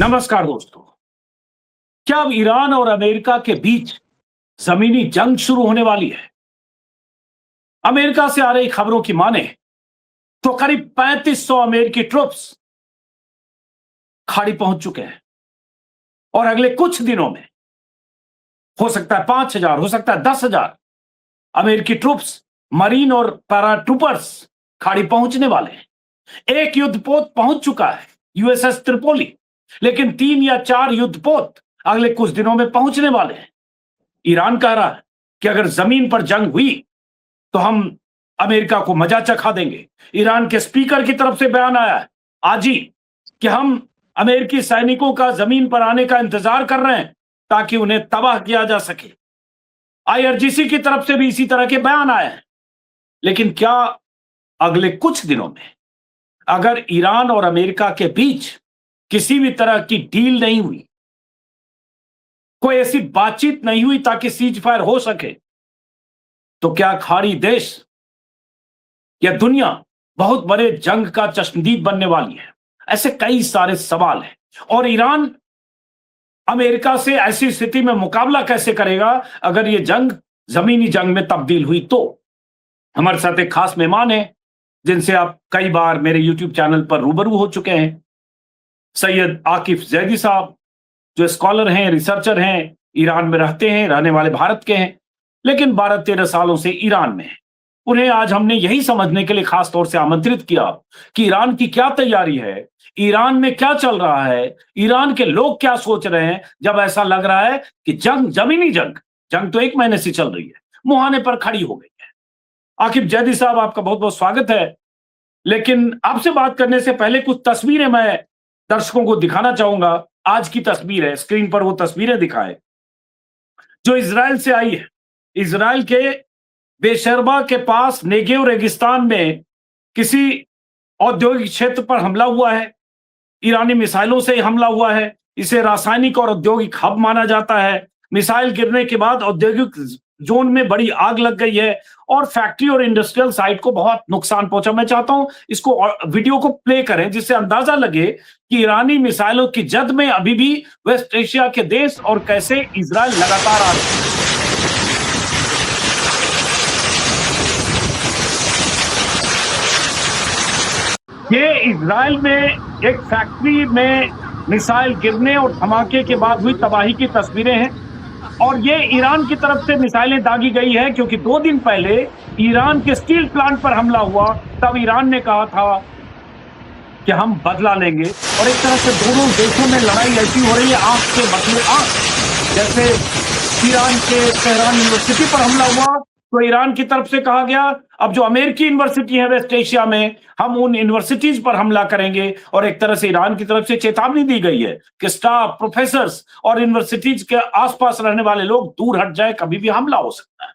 नमस्कार दोस्तों। क्या अब ईरान और अमेरिका के बीच जमीनी जंग शुरू होने वाली है? अमेरिका से आ रही खबरों की माने तो करीब 3500 अमेरिकी ट्रुप्स खाड़ी पहुंच चुके हैं और अगले कुछ दिनों में हो सकता है 5000, हो सकता है 10,000 अमेरिकी ट्रुप्स, मरीन और पैरा ट्रूपर्स खाड़ी पहुंचने वाले हैं। एक युद्धपोत पहुंच चुका है, यूएसएस त्रिपोली, लेकिन 3 या 4 युद्धपोत अगले कुछ दिनों में पहुंचने वाले हैं। ईरान कह रहा है कि अगर जमीन पर जंग हुई तो हम अमेरिका को मजा चखा देंगे। ईरान के स्पीकर की तरफ से बयान आया है आज ही कि हम अमेरिकी सैनिकों का जमीन पर आने का इंतजार कर रहे हैं ताकि उन्हें तबाह किया जा सके। आईआरजीसी की तरफ से भी इसी तरह के बयान आए हैं। लेकिन क्या अगले कुछ दिनों में अगर ईरान और अमेरिका के बीच किसी भी तरह की डील नहीं हुई, कोई ऐसी बातचीत नहीं हुई ताकि सीज फायर हो सके, तो क्या खाड़ी देश या दुनिया बहुत बड़े जंग का चश्मदीद बनने वाली है? ऐसे कई सारे सवाल हैं। और ईरान अमेरिका से ऐसी स्थिति में मुकाबला कैसे करेगा अगर यह जंग जमीनी जंग में तब्दील हुई? तो हमारे साथ एक खास मेहमान है जिनसे आप कई बार मेरे यूट्यूब चैनल पर रूबरू हो चुके हैं, सैयद आकिफ जैदी साहब, जो स्कॉलर हैं, रिसर्चर हैं, ईरान में रहते हैं, रहने वाले भारत के हैं, लेकिन 12-13 सालों से ईरान में हैं। उन्हें आज हमने यही समझने के लिए खास तौर से आमंत्रित किया कि ईरान की क्या तैयारी है, ईरान में क्या चल रहा है, ईरान के लोग क्या सोच रहे हैं, जब ऐसा लग रहा है कि जंग, जमीनी जंग तो 1 महीने से चल रही है, मुहाने पर खड़ी हो गई है। आकिफ जैदी साहब, आपका बहुत बहुत स्वागत है। लेकिन आपसे बात करने से पहले कुछ तस्वीरें मैं दर्शकों को दिखाना चाहूंगा। आज की तस्वीर है, स्क्रीन पर वो तस्वीरें दिखाए जो इजराइल से आई है। इजराइल के बेशर्बा के पास नेगेव रेगिस्तान में किसी औद्योगिक क्षेत्र पर हमला हुआ है। ईरानी मिसाइलों से हमला हुआ है। इसे रासायनिक और औद्योगिक हब माना जाता है। मिसाइल गिरने के बाद औद्योगिक जोन में बड़ी आग लग गई है और फैक्ट्री और इंडस्ट्रियल साइट को बहुत नुकसान पहुंचा। मैं चाहता हूं इसको वीडियो को प्ले करें जिससे अंदाजा लगे कि ईरानी मिसाइलों की जद में अभी भी वेस्ट एशिया के देश और कैसे इजराइल लगातार आ रहे हैं। ये इजराइल में एक फैक्ट्री में मिसाइल गिरने और धमाके के बाद हुई तबाही की तस्वीरें हैं और ये ईरान की तरफ से मिसाइलें दागी गई है क्योंकि 2 दिन पहले ईरान के स्टील प्लांट पर हमला हुआ। तब ईरान ने कहा था कि हम बदला लेंगे और एक तरह से दोनों देशों में लड़ाई ऐसी हो रही है, आंख के बदले आंख। जैसे ईरान के तेहरान यूनिवर्सिटी पर हमला हुआ तो ईरान की तरफ से कहा गया अब जो अमेरिकी यूनिवर्सिटी है वेस्ट एशिया में, हम उन यूनिवर्सिटीज पर हमला करेंगे। और एक तरह से ईरान की तरफ से चेतावनी दी गई है कि स्टाफ, प्रोफेसर्स और यूनिवर्सिटीज के आसपास रहने वाले लोग दूर हट जाए, कभी भी हमला हो सकता है।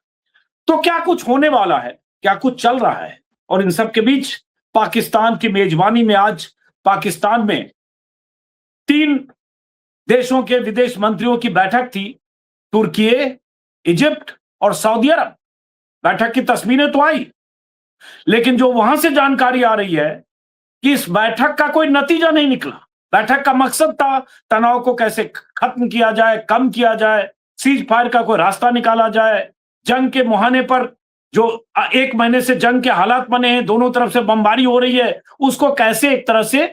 तो क्या कुछ होने वाला है, क्या कुछ चल रहा है? और इन सब के बीच पाकिस्तान की मेजबानी में आज पाकिस्तान में 3 देशों के विदेश मंत्रियों की बैठक थी, तुर्की, इजिप्ट और सऊदी अरब। बैठक की तस्वीरें तो आई, लेकिन जो वहां से जानकारी आ रही है कि इस बैठक का कोई नतीजा नहीं निकला। बैठक का मकसद था तनाव को कैसे खत्म किया जाए, कम किया जाए, सीज फायर का कोई रास्ता निकाला जाए, जंग के मुहाने पर जो 1 महीने से जंग के हालात बने हैं, दोनों तरफ से बमबारी हो रही है, उसको कैसे एक तरह से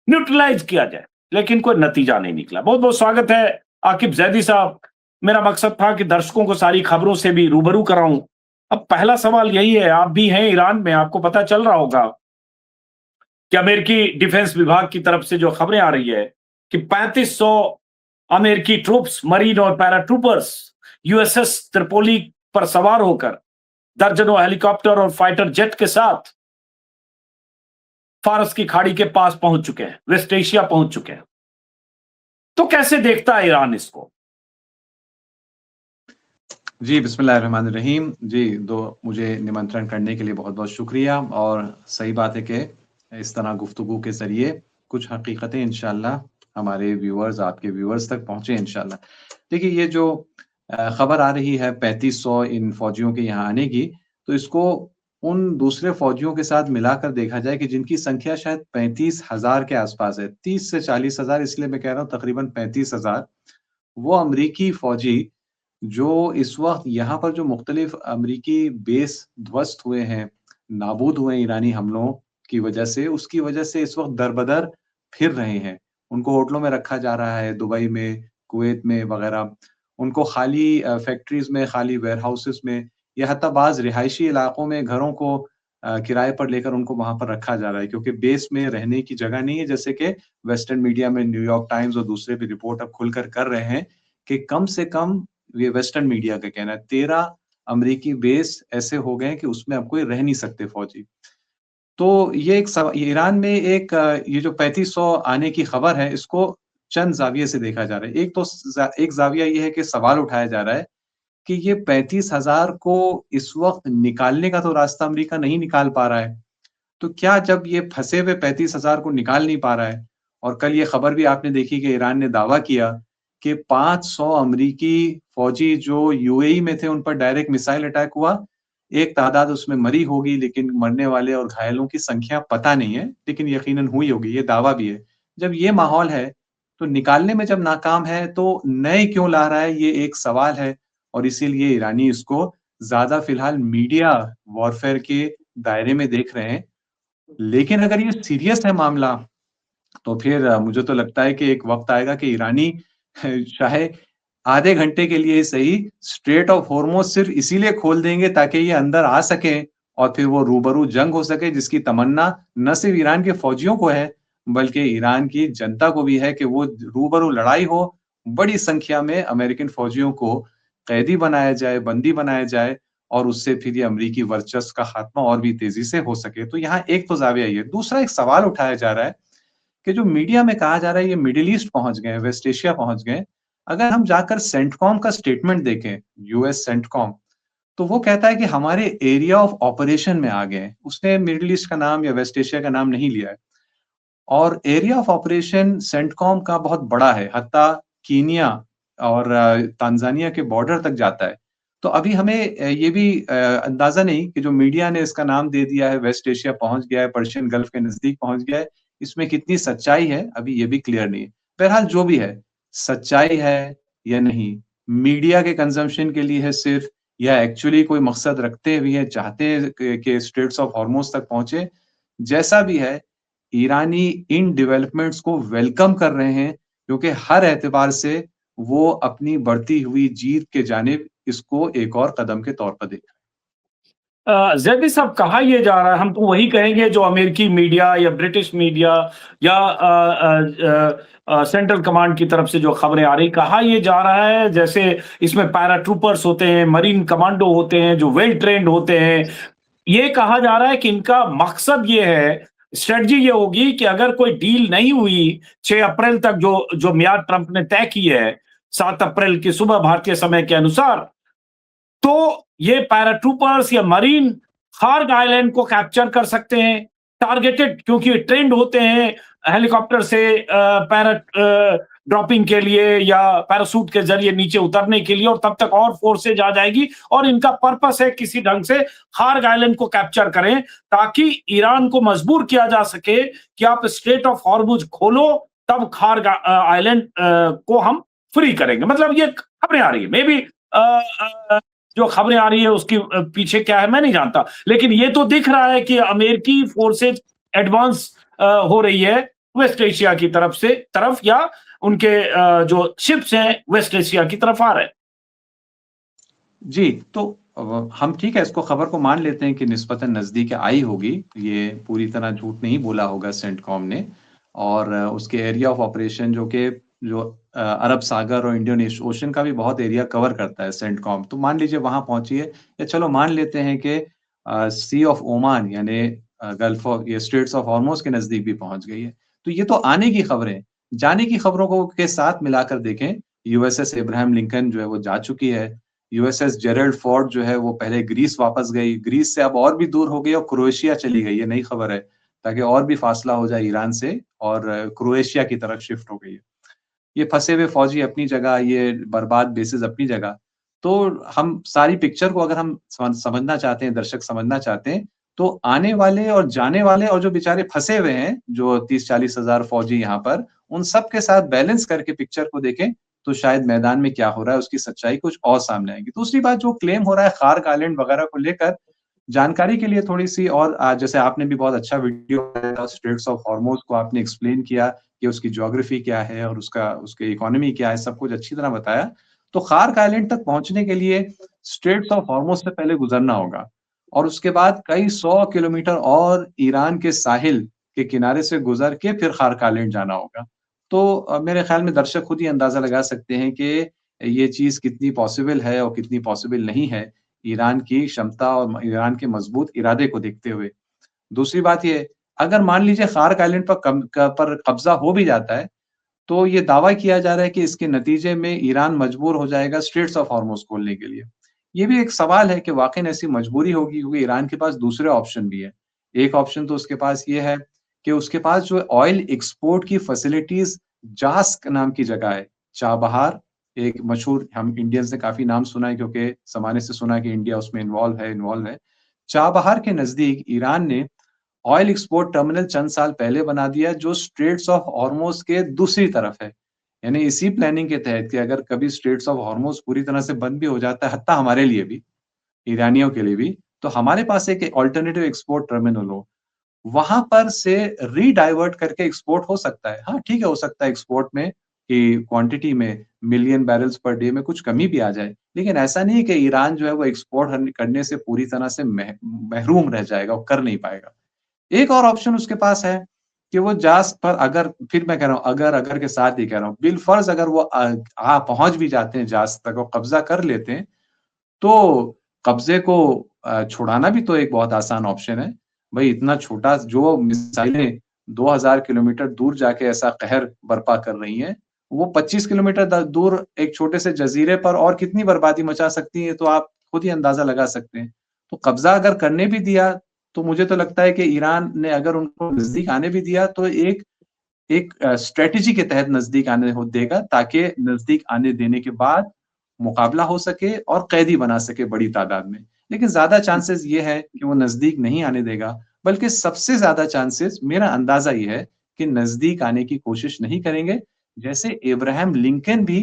न्यूट्रलाइज किया जाए। लेकिन कोई नतीजा नहीं निकला। बहुत बहुत स्वागत है आकिफ जैदी साहब। मेरा मकसद था कि दर्शकों को सारी खबरों से भी रूबरू कराऊं। अब पहला सवाल यही है, आप भी हैं ईरान में, आपको पता चल रहा होगा कि अमेरिकी डिफेंस विभाग की तरफ से जो खबरें आ रही है कि 3500 अमेरिकी ट्रूप्स, मरीन और पैरा ट्रूपर्स यूएसएस त्रिपोली पर सवार होकर दर्जनों हेलीकॉप्टर और फाइटर जेट के साथ फारस की खाड़ी के पास पहुंच चुके हैं, वेस्ट एशिया पहुंच चुके हैं। तो कैसे देखता है ईरान इसको? जी, बिस्मिल्लाहिर्रहमानिर्रहीम। जी, मुझे निमंत्रण करने के लिए बहुत बहुत शुक्रिया। और सही बात है कि इस तरह गुफ्तगू के ज़रिए कुछ हकीकतें इंशाअल्लाह हमारे व्यूअर्स, आपके व्यूअर्स तक पहुँचे इंशाअल्लाह। देखिए, ये जो खबर आ रही है 3500 इन फौजियों के यहाँ आने की, तो इसको उन दूसरे फौजियों के साथ मिलाकर देखा जाए कि जिनकी संख्या शायद 35,000 के आसपास है, 30 से 40,000, इसलिए मैं कह रहा हूँ तकरीबन 35,000, वो अमरीकी फौजी जो इस वक़्त यहाँ पर जो मुख्तलिफ अमरीकी बेस ध्वस्त हुए हैं, नाबूद हुए हैं ईरानी हमलों की वजह से, उसकी वजह से इस वक़्त दर-बदर फिर रहे हैं। उनको होटलों में रखा जा रहा है, दुबई में, कुवैत में वग़ैरह। उनको खाली फैक्ट्रीज़ में, खाली वेयरहाउसेज़ में या हत्ता बाज़ रिहायशी इलाकों में घरों को किराए पर लेकर उनको वहाँ पर रखा जा रहा है, क्योंकि बेस में रहने की जगह नहीं है, जैसे कि वेस्टर्न मीडिया में न्यूयॉर्क टाइम्स और दूसरे भी रिपोर्ट अब खुलकर कर रहे हैं कि कम से कम, ये वेस्टर्न मीडिया का कहना है, 13 अमरीकी बेस ऐसे हो गए हैं कि उसमें अब कोई रह नहीं सकते फौजी। तो ये एक ईरान में एक ये जो 3500 आने की खबर है, इसको चंद ज़ाविये से देखा जा रहा है। एक तो एक ज़ाविया ये है कि सवाल उठाया जा रहा है कि ये 35,000 को इस वक़्त निकालने का तो रास्ता अमेरिका नहीं निकाल पा रहा है। तो क्या जब ये फँसे हुए 35,000 को निकाल नहीं पा रहा है, और कल ये खबर भी आपने देखी कि ईरान ने दावा किया कि 500 अमरीकी फ़ौजी जो यूएई में थे, उन पर डायरेक्ट मिसाइल अटैक हुआ। एक तादाद उसमें मरी होगी, लेकिन मरने वाले और घायलों की संख्या पता नहीं है, लेकिन यकीनन हुई होगी, ये दावा भी है। जब ये माहौल है, तो निकालने में जब नाकाम है, तो नए क्यों ला रहा है, ये एक सवाल है, और इसीलिए ईरानी इसको ज़्यादा फ़िलहाल मीडिया वॉरफेयर के दायरे में देख रहे हैं। लेकिन अगर ये सीरियस है मामला, तो फिर मुझे तो लगता है कि एक वक़्त आएगा कि ईरानी चाहे आधे घंटे के लिए ही सही, स्ट्रेट ऑफ हॉर्मुज़ सिर्फ़ इसीलिए खोल देंगे ताकि ये अंदर आ सकें और फिर वो रूबरू जंग हो सके, जिसकी तमन्ना न सिर्फ़ ईरान के फ़ौजियों को है, बल्कि ईरान की जनता को भी है कि वो रूबरू लड़ाई हो, बड़ी संख्या में अमेरिकन फ़ौजियों को कैदी बनाया जाए, बंदी बनाया जाए, और उससे फिर ये अमरीकी वर्चस्व का खात्मा और भी तेज़ी से हो सके। तो यहाँ एक तो ज़ाविया ये। दूसरा एक सवाल उठाया जा रहा है कि जो मीडिया में कहा जा रहा है ये मिडल ईस्ट पहुँच गए हैं, वेस्ट एशिया पहुँच गए हैं। अगर हम जाकर सेंटकॉम का स्टेटमेंट देखें, यूएस सेंटकॉम, तो वो कहता है कि हमारे एरिया ऑफ ऑपरेशन में आ गए हैं। उसने मिडल ईस्ट का नाम या वेस्ट एशिया का नाम नहीं लिया है। और एरिया ऑफ ऑपरेशन सेंटकॉम का बहुत बड़ा है, हत्ता कीनिया और तांज़ानिया के बॉर्डर तक जाता है। तो अभी हमें ये भी अंदाज़ा नहीं कि जो मीडिया ने इसका नाम दे दिया है, वेस्ट एशिया पहुँच गया है, पर्शियन गल्फ के नज़दीक पहुँच गया है, इसमें कितनी सच्चाई है, अभी ये भी क्लियर नहीं है। बहरहाल जो भी है, सच्चाई है या नहीं, मीडिया के कंज़म्पशन के लिए है सिर्फ़, या एक्चुअली कोई मकसद रखते हुए हैं, चाहते हैं कि स्ट्रेट्स ऑफ हॉर्मुज़ तक पहुँचे, जैसा भी है, ईरानी इन डेवलपमेंट्स को वेलकम कर रहे हैं, क्योंकि हर एतबार से वो अपनी बढ़ती हुई जीत के जानिब इसको एक और कदम के तौर पर देख रहे ज़ैदी साहब, कहा ये जा रहा है, हम तो वही कहेंगे जो अमेरिकी मीडिया या ब्रिटिश मीडिया या सेंट्रल कमांड की तरफ से जो खबरें आ रही, कहा ये जा रहा है जैसे इसमें पैराट्रूपर्स होते हैं, मरीन कमांडो होते हैं जो वेल ट्रेन्ड होते हैं। ये कहा जा रहा है कि इनका मकसद ये है, स्ट्रेटजी ये होगी कि अगर कोई डील नहीं हुई 6 अप्रैल तक, जो जो मियाद ट्रंप ने तय की है 7 अप्रैल की सुबह भारतीय समय के अनुसार, तो ये पैराट्रूपर्स या मरीन खार्ग आइलैंड को कैप्चर कर सकते हैं, टारगेटेड, क्योंकि ट्रेंड होते हैं हेलीकॉप्टर से पैरा ड्रॉपिंग के लिए या पैरासूट के जरिए नीचे उतरने के लिए, और तब तक और फोर्सेज आ जाएगी, और इनका पर्पस है किसी ढंग से खार्ग आइलैंड को कैप्चर करें, ताकि ईरान को मजबूर किया जा सके कि आप स्ट्रेट ऑफ हॉर्मुज खोलो, तब खार्ग आइलैंड को हम फ्री करेंगे। मतलब ये खबरें आ रही है, मे बी जो खबरें आ रही है उसकी पीछे क्या है मैं नहीं जानता, लेकिन ये तो दिख रहा है कि अमेरिकी फोर्सेज एडवांस हो रही है वेस्ट एशिया की तरफ या उनके जो शिप्स हैं वेस्ट एशिया की तरफ आ रहे हैं। जी, तो हम ठीक है, इसको खबर को मान लेते हैं कि निस्बतन नज़दीक आई होगी, ये पूरी तरह झूठ नहीं बोला होगा सेंटकॉम ने, और उसके एरिया ऑफ ऑपरेशन जो अरब सागर और इंडियन ओशन का भी बहुत एरिया कवर करता है सेंटकॉम, तो मान लीजिए वहाँ पहुँची है, या चलो मान लेते हैं कि सी ऑफ ओमान यानी गल्फ ऑफ या स्ट्रेट्स ऑफ हॉर्मुज़ के नज़दीक भी पहुँच गई है। तो ये तो आने की खबरें, जाने की खबरों को के साथ मिलाकर देखें, यूएसएस इब्राहिम लिंकन जो है वो जा चुकी है, यूएसएस जेरल्ड फोर्ड जो है वो पहले ग्रीस वापस गई, ग्रीस से अब और भी दूर हो गई और क्रोएशिया चली गई, ये नई खबर है, ताकि और भी फासला हो जाए ईरान से, और क्रोएशिया की तरफ शिफ्ट हो गई है। ये फँसे हुए फौजी अपनी जगह, ये बर्बाद बेसेस अपनी जगह। तो हम सारी पिक्चर को अगर हम समझना चाहते हैं, दर्शक समझना चाहते हैं, तो आने वाले और जाने वाले और जो बेचारे फँसे हुए हैं, जो 30-40 हज़ार फौजी यहाँ पर, उन सब के साथ बैलेंस करके पिक्चर को देखें, तो शायद मैदान में क्या हो रहा है उसकी सच्चाई कुछ और सामने आएगी। दूसरी बात जो क्लेम हो रहा है खार्क आइलैंड वगैरह को लेकर, जानकारी के लिए थोड़ी-सी और जैसे आपने भी बहुत अच्छा वीडियो बनाया स्ट्रेट्स ऑफ हॉर्मुज़ को आपने एक्सप्लेन किया कि उसकी ज्योग्राफी क्या है और उसकी इकोनॉमी क्या है, सब कुछ अच्छी तरह बताया। तो खार्क आइलैंड तक पहुँचने के लिए स्ट्रेट्स ऑफ हॉर्मुज़ से पहले गुज़रना होगा और उसके बाद कई 100 किलोमीटर और ईरान के साहिल के किनारे से गुज़र के फिर खार्क आइलैंड जाना होगा। तो मेरे ख़्याल में दर्शक खुद ही अंदाज़ा लगा सकते हैं कि ये चीज़ कितनी पॉसिबल है और कितनी पॉसिबल नहीं है, ईरान की क्षमता और ईरान के मज़बूत इरादे को देखते हुए। दूसरी बात ये, अगर मान लीजिए खार्क आइलैंड पर कब्ज़ा हो भी जाता है, तो ये दावा किया जा रहा है कि इसके नतीजे में ईरान मजबूर हो जाएगा स्ट्रेट्स ऑफ हॉर्मुज़ खोलने के लिए। ये भी एक सवाल है कि वाक़ई ऐसी मजबूरी होगी क्योंकि ईरान के पास दूसरे ऑप्शन भी हैं। एक ऑप्शन तो उसके पास ये है कि उसके पास जो ऑयल एक्सपोर्ट की फैसिलिटीज़ जास्क नाम की जगह है, चाबहार एक मशहूर हम इंडियंस ने काफ़ी नाम सुना है क्योंकि ज़माने से सुना है कि इंडिया उसमें इन्वॉल्व है। चाबहार के नज़दीक ईरान ने ऑयल एक्सपोर्ट टर्मिनल चंद साल पहले बना दिया जो स्ट्रेट्स ऑफ हॉर्मुज़ के दूसरी तरफ है। यानी इसी प्लानिंग के तहत कि अगर कभी स्ट्रेट्स ऑफ हॉर्मुज़ पूरी तरह से बंद भी हो जाता है, हत्ता हमारे लिए भी, ईरानियों के लिए भी, तो हमारे पास एक अल्टरनेटिव एक्सपोर्ट टर्मिनल हो। वहाँ पर से रीडाइवर्ट करके एक्सपोर्ट हो सकता है। हाँ, ठीक है, हो सकता है एक्सपोर्ट में कि क्वांटिटी में मिलियन बैरल्स पर डे में कुछ कमी भी आ जाए। लेकिन ऐसा नहीं है कि ईरान जो है वो एक्सपोर्ट करने से पूरी तरह से महरूम रह जाएगा, वो कर नहीं पाएगा। एक और ऑप्शन उसके पास है कि वो जास पर अगर फिर मैं कह रहा हूँ अगर के साथ ही कह रहा हूँ, बिलफ़र्ज़ अगर वो पहुँच भी जाते हैं जास तक और कब्ज़ा कर लेते हैं, तो कब्ज़े को छुड़ाना भी तो एक बहुत आसान ऑप्शन है। भई इतना छोटा जो मिसाइलें 2000 किलोमीटर दूर जाके ऐसा कहर बर्पा कर रही हैं, वो 25 किलोमीटर दूर एक छोटे से जज़ीरे पर और कितनी बर्बादी मचा सकती हैं, तो आप खुद ही अंदाज़ा लगा सकते हैं। तो कब्ज़ा अगर करने भी दिया, तो मुझे तो लगता है कि ईरान ने अगर उनको नज़दीक आने भी दिया, तो एक एक स्ट्रैटेजी के तहत नज़दीक आने हो देगा ताकि नज़दीक आने देने के बाद मुकाबला हो सके और कैदी बना सके बड़ी तादाद में। लेकिन ज़्यादा चांसेस ये है कि वो नज़दीक नहीं आने देगा, बल्कि सबसे ज़्यादा चांसेस मेरा अंदाज़ा ये है कि नज़दीक आने की कोशिश नहीं करेंगे। जैसे इब्राहिम लिंकन भी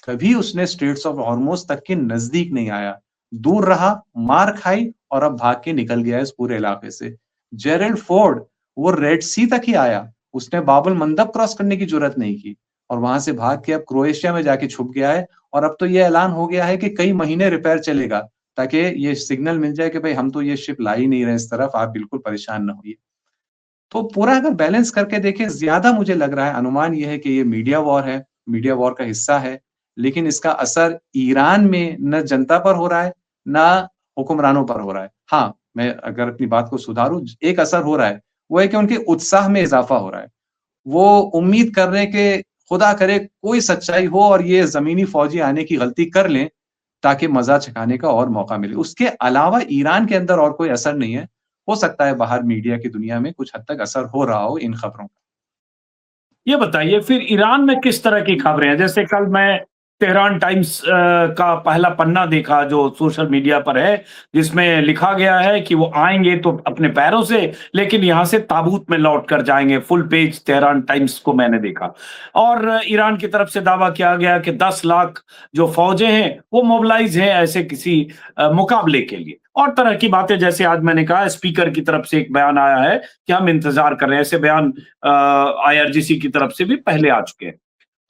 कभी उसने स्ट्रेट्स ऑफ हॉर्मुज़ तक के नज़दीक नहीं आया। दूर रहा, मार खाई और अब भाग के निकल गया है इस पूरे इलाके से। जेरल्ड फोर्ड वो रेड सी तक ही आया, उसने बाब अल मंदब क्रॉस करने की जुर्रत नहीं की और वहाँ से भाग के अब क्रोएशिया में जाके छुप गया है और अब तो ये ऐलान हो गया है कि कई महीने रिपेयर चलेगा, ताकि ये सिग्नल मिल जाए कि भई हम तो ये शिप ला ही नहीं रहे इस तरफ, आप बिल्कुल परेशान ना होइए। तो पूरा अगर बैलेंस करके देखें, ज़्यादा मुझे लग रहा है अनुमान ये है कि ये मीडिया वॉर है, मीडिया वॉर का हिस्सा है, लेकिन इसका असर ईरान में ना जनता पर हो रहा है, ना हुक्मरानों पर हो रहा है। हाँ, मैं अगर अपनी बात को सुधारूँ, एक असर हो रहा है, वो है कि उनके उत्साह में इज़ाफ़ा हो रहा है। वो उम्मीद कर रहे हैं कि खुदा करे कोई सच्चाई हो और ये ज़मीनी फ़ौजी आने की गलती कर लें, ताकि मज़ा चखाने का और मौका मिले। उसके अलावा ईरान के अंदर और कोई असर नहीं है। हो सकता है बाहर मीडिया की दुनिया में कुछ हद तक असर हो रहा हो इन खबरों का। ये बताइए फिर ईरान में किस तरह की खबरें हैं? जैसे कल मैं तेहरान टाइम्स का पहला पन्ना देखा जो सोशल मीडिया पर है, जिसमें लिखा गया है कि वो आएँगे तो अपने पैरों से, लेकिन यहाँ से ताबूत में लौट कर जाएँगे। फुल पेज तेहरान टाइम्स को मैंने देखा और ईरान की तरफ से दावा किया गया कि 10 लाख जो फ़ौजें हैं, वो मोबिलाइज़ हैं ऐसे किसी मुकाबले के लिए। और तरह की बातें जैसे आज मैंने कहा स्पीकर की तरफ से एक बयान आया है कि हम इंतज़ार कर रहे हैं। ऐसे बयान आईआरजीसी की तरफ से भी पहले आ चुके हैं।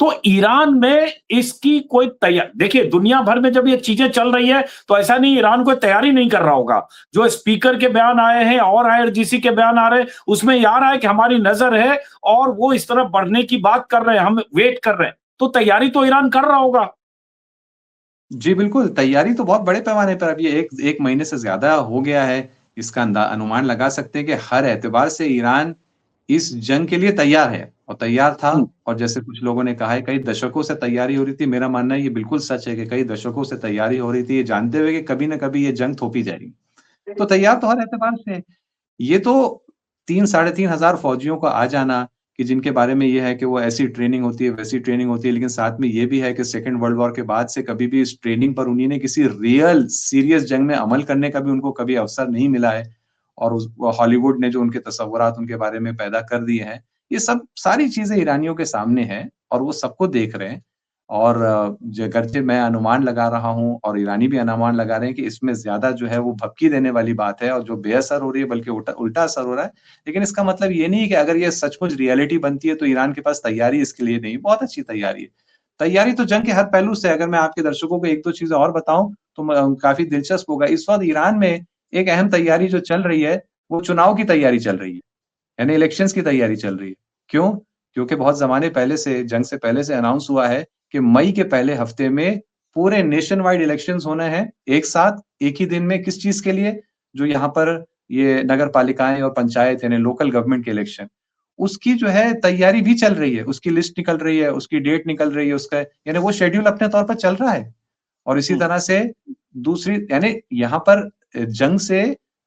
तो ईरान में इसकी कोई देखिए दुनिया भर में जब ये चीजें चल रही है तो ऐसा नहीं ईरान कोई तैयारी नहीं कर रहा होगा। जो स्पीकर के बयान आए हैं और आईआरजीसी के बयान आ रहे हैं उसमें ये आ रहा है कि हमारी नजर है और वो इस तरफ बढ़ने की बात कर रहे हैं, हम वेट कर रहे हैं। तो तैयारी तो ईरान कर रहा होगा। जी, बिल्कुल, तैयारी तो बहुत बड़े पैमाने पर अब ये 1 महीने से ज़्यादा हो गया है। इसका अनुमान लगा सकते हैं कि हर एतबार से ईरान इस जंग के लिए तैयार है और तैयार था हम्म, और जैसे कुछ लोगों ने कहा है कई दशकों से तैयारी हो रही थी। मेरा मानना है ये बिल्कुल सच है कि कई दशकों से तैयारी हो रही थी, ये जानते हुए कि कभी न कभी ये जंग थोपी जाएगी। तो तैयार तो हर एतबार से है। ये तो 3 साढ़े 3 हज़ार फौजियों का आ जाना कि जिनके बारे में ये है कि वो ऐसी ट्रेनिंग होती है, वैसी ट्रेनिंग होती है, लेकिन साथ में ये भी है कि सेकंड वर्ल्ड वॉर के बाद से कभी भी इस ट्रेनिंग पर उन्होंने किसी रियल सीरियस जंग में अमल करने का भी उनको कभी अवसर नहीं मिला है। और हॉलीवुड ने जो उनके तस्वुरात उनके बारे में पैदा कर दिए हैं, ये सब सारी चीज़ें ईरानियों के सामने हैं और वो सबको देख रहे हैं। और गरचे मैं अनुमान लगा रहा हूँ और ईरानी भी अनुमान लगा रहे हैं कि इसमें ज़्यादा जो है वो भपकी देने वाली बात है और जो बेअसर हो रही है बल्कि उल्टा उल्टा असर हो रहा है। लेकिन इसका मतलब ये नहीं है कि अगर ये सचमुच रियलिटी बनती है तो ईरान के पास तैयारी इसके लिए नहीं, बहुत अच्छी तैयारी है। तैयारी तो जंग के हर पहलू से है। अगर मैं आपके दर्शकों को 1-2 चीज़ें और बताऊँ तो काफ़ी दिलचस्प होगा। इस वक़्त ईरान में एक अहम तैयारी जो चल रही है, वो चुनाव की तैयारी चल रही है। यानी इलेक्शंस की तैयारी चल रही है। क्यों? क्योंकि बहुत ज़माने पहले से जंग से पहले से अनाउंस हुआ है कि मई के पहले हफ्ते में पूरे नेशन वाइड इलेक्शंस होने हैं, एक साथ, एक ही दिन में। किस चीज़ के लिए? जो यहाँ पर ये नगर पालिकाएँ और पंचायत यानी लोकल गवर्नमेंट के इलेक्शन, उसकी जो है तैयारी भी चल रही है, उसकी लिस्ट निकल रही है, उसकी डेट निकल रही है, उसका यानी वो शेड्यूल अपने तौर पर चल रहा है। और इसी तरह से दूसरी यानी यहाँ पर जंग से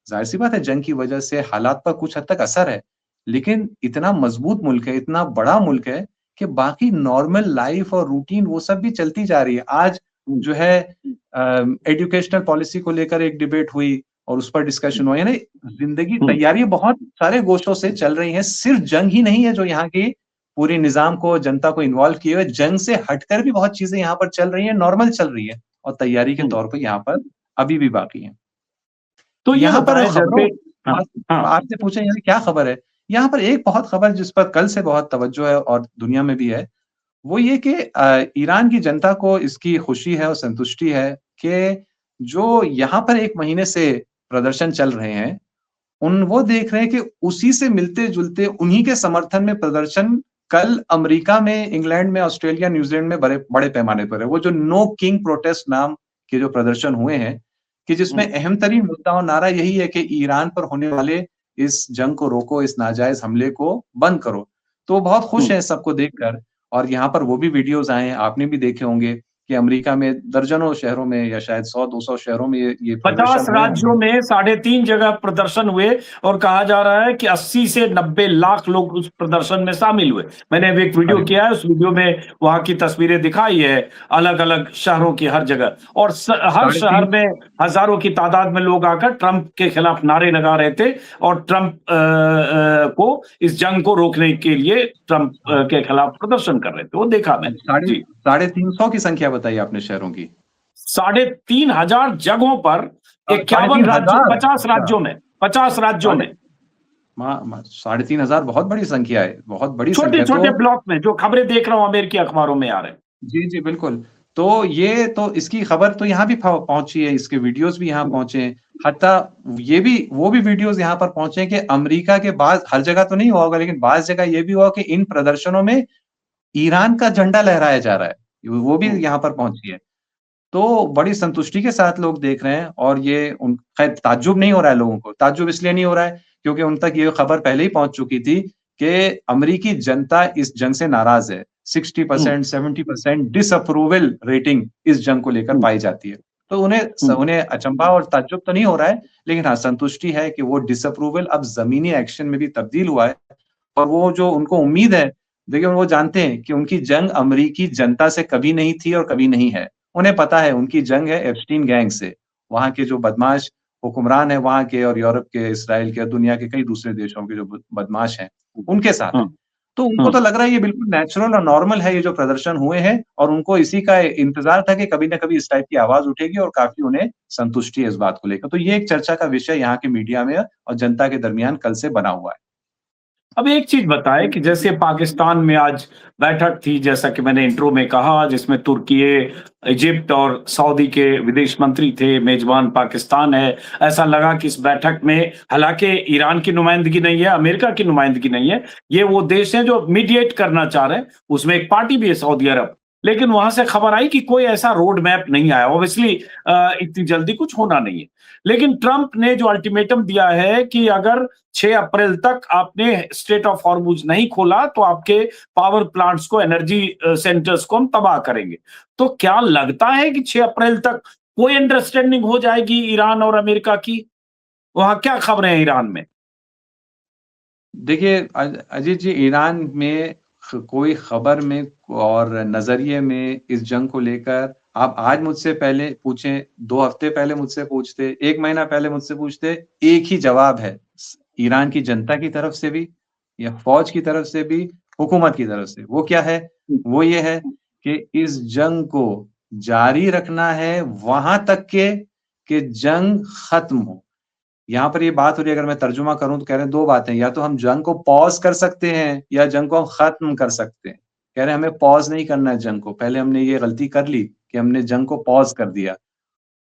ज़ाहिर-सी बात है जंग की वजह से हालात पर कुछ हद तक असर है। लेकिन इतना मज़बूत मुल्क है, इतना बड़ा मुल्क है कि बाकी नॉर्मल लाइफ़ और रूटीन वो सब भी चलती जा रही है। आज जो है एजुकेशनल पॉलिसी को लेकर एक डिबेट हुई और उस पर डिस्कशन हुआ। यानी ज़िंदगी तैयारी बहुत सारे गोशों से चल रही है। सिर्फ़ जंग ही नहीं है जो यहाँ की पूरे निज़ाम को, जनता को इन्वॉल्व किए हुए, जंग से हटकर भी बहुत चीज़ें यहाँ पर चल रही हैं, नॉर्मल चल रही है और तैयारी के तौर पर यहाँ पर अभी भी बाकी हैं। तो ये यहाँ पर बताएं खबरों जैसे हाँ, हाँ, आपने पूछा यार क्या खबर है? यहाँ पर एक बहुत खबर जिस पर कल से बहुत तवज्जो है और दुनिया में भी है, वो ये कि ईरान की जनता को इसकी खुशी है और संतुष्टि है कि जो यहाँ पर 1 महीने से प्रदर्शन चल रहे हैं, वो देख रहे हैं कि उसी से मिलते-जुलते उन्हीं के समर्थन में प्रदर्शन कल अमेरिका में, इंग्लैंड में, ऑस्ट्रेलिया, न्यूज़ीलैंड में बड़े पैमाने पर है। वो जो नो किंग प्रोटेस्ट नाम के जो प्रदर्शन हुए हैं, कि जिसमें अहम तरीन मुद्दा और नारा यही है कि ईरान पर होने वाले इस जंग को रोको, इस नाजायज़ हमले को बंद करो। तो वो बहुत खुश हैं सबको देखकर और यहाँ पर वो भी वीडियोज़ आए हैं, आपने भी देखे होंगे कि अमेरिका में दर्जनों शहरों में या शायद 100-200 शहरों में ये 50 प्रदर्शन हुए राज्यों होंगे। में 3.5 जगह प्रदर्शन हुए और कहा जा रहा है कि 80 से 90 लाख लोग उस प्रदर्शन में शामिल हुए। मैंने अभी एक वीडियो अरे किया है, उस वीडियो में वहां की तस्वीरें दिखाई है, अलग-अलग शहरों की हर जगह और हर साढ़े शहर 3 में हजारों की तादाद में लोग आकर ट्रंप के खिलाफ नारे लगा रहे थे और ट्रंप को इस जंग को रोकने के लिए ट्रंप के खिलाफ प्रदर्शन कर रहे थे। वो देखा मैंने। साढ़े जी, साढ़े 300 की संख्या बताई आपने शहरों की। 3,500 जगहों पर साढ़े 51 तीन राज्यों, हजार 50 अच्छा, राज्यों में, 50 राज्यों साढ़े में, साढ़े 3,000 बहुत बड़ी संख्या है, बहुत बड़ी संख्या है। छोटे-छोटे तो ब्लॉक में जो खबरें देख रहा हूं अमेरिकी अखबारों में आ रहे हैं। जी, जी, बिल्कुल। तो ये तो इसकी खबर तो यहाँ भी पहुँची है, इसके वीडियोज़ भी यहाँ पहुँचे हैं। हत्ता ये भी वो भी वीडियोज़ यहाँ पर पहुँचे हैं कि अमेरिका के हर जगह तो नहीं हुआ होगा, लेकिन बाज़ जगह ये भी हुआ कि इन प्रदर्शनों में ईरान का झंडा लहराया जा रहा है। वो भी हुँ, यहाँ पर पहुँची है। तो बड़ी संतुष्टि के साथ लोग देख रहे हैं और ये खैर ताज्जुब नहीं हो रहा है लोगों को। ताज्जुब इसलिए नहीं हो रहा है क्योंकि उन तक ये खबर पहले ही पहुँच चुकी थी कि अमेरिकी जनता इस जंग से नाराज़ है। हुँ, 60% 70% डिसअप्रूवल रेटिंग इस जंग को लेकर हुँ, पाई जाती है। तो हुँ, उन्हें अचंभा और ताज्जुब तो नहीं हो रहा है, लेकिन हाँ, संतुष्टि है कि वो डिसअप्रूवल अब ज़मीनी एक्शन में भी तब्दील हुआ है और वो जो उनको उम्मीद है, देखिए वो जानते हैं कि उनकी जंग अमेरिकी जनता से कभी नहीं थी और कभी नहीं है। उन्हें पता है उनकी जंग है एप्स्टीन गैंग से। वहाँ के जो बदमाश हुक्मरान हैं वहाँ के और यूरोप के, इसराइल के और दुनिया के कई दूसरे देशों के जो बदमाश हैं, उनके साथ है। हुँ, तो उनको हुँ। तो लग रहा है ये बिल्कुल नेचुरल और नॉर्मल है ये जो प्रदर्शन हुए हैं और उनको इसी का इंतज़ार था कि कभी न कभी इस टाइप की आवाज़ उठेगी और काफ़ी उन्हें संतुष्टि है इस बात को लेकर। तो ये एक चर्चा का विषय यहाँ के मीडिया में और जनता के दरमियान कल से बना हुआ है। अब एक चीज़ बताएँ कि जैसे पाकिस्तान में आज बैठक थी, जैसा कि मैंने इंट्रो में कहा, जिसमें तुर्की, इजिप्ट और सऊदी के विदेश मंत्री थे, मेज़बान पाकिस्तान है। ऐसा लगा कि इस बैठक में हालाँकि ईरान की नुमाइंदगी नहीं है, अमेरिका की नुमाइंदगी नहीं है, ये वो देश हैं जो मीडिएट करना चाह रहे हैं, उसमें एक पार्टी भी है सऊदी अरब। लेकिन वहाँ से खबर आई कि कोई ऐसा रोड मैप नहीं आया। ऑब्वियसली इतनी जल्दी कुछ होना नहीं है। लेकिन ट्रंप ने जो अल्टीमेटम दिया है कि अगर 6 अप्रैल तक आपने स्ट्रेट ऑफ हॉर्मुज नहीं खोला तो आपके पावर प्लांट्स को, एनर्जी सेंटर्स को हम तबाह करेंगे। तो क्या लगता है कि 6 अप्रैल तक कोई अंडरस्टैंडिंग हो जाएगी ईरान और अमेरिका की? वहां क्या खबरें हैं ईरान में? देखिए अजीत जी, ईरान में कोई खबर में और नजरिए में इस जंग को लेकर आप आज मुझसे पहले पूछें, 2 हफ्ते पहले मुझसे पूछते, 1 महीना पहले मुझसे पूछते, एक ही जवाब है ईरान की जनता की तरफ से भी या फौज की तरफ से भी, हुकूमत की तरफ से। वो क्या है? वो ये है कि इस जंग को जारी रखना है वहां तक के कि जंग खत्म हो। यहाँ पर ये बात हो रही है, अगर मैं तर्जुमा करूँ तो कह रहे हैं 2 बातें, या तो हम जंग को पॉज़ कर सकते हैं या जंग को हम खत्म कर सकते हैं। कह रहे हैं हमें पॉज़ नहीं करना है जंग को, पहले हमने ये गलती कर ली कि हमने जंग को पॉज़ कर दिया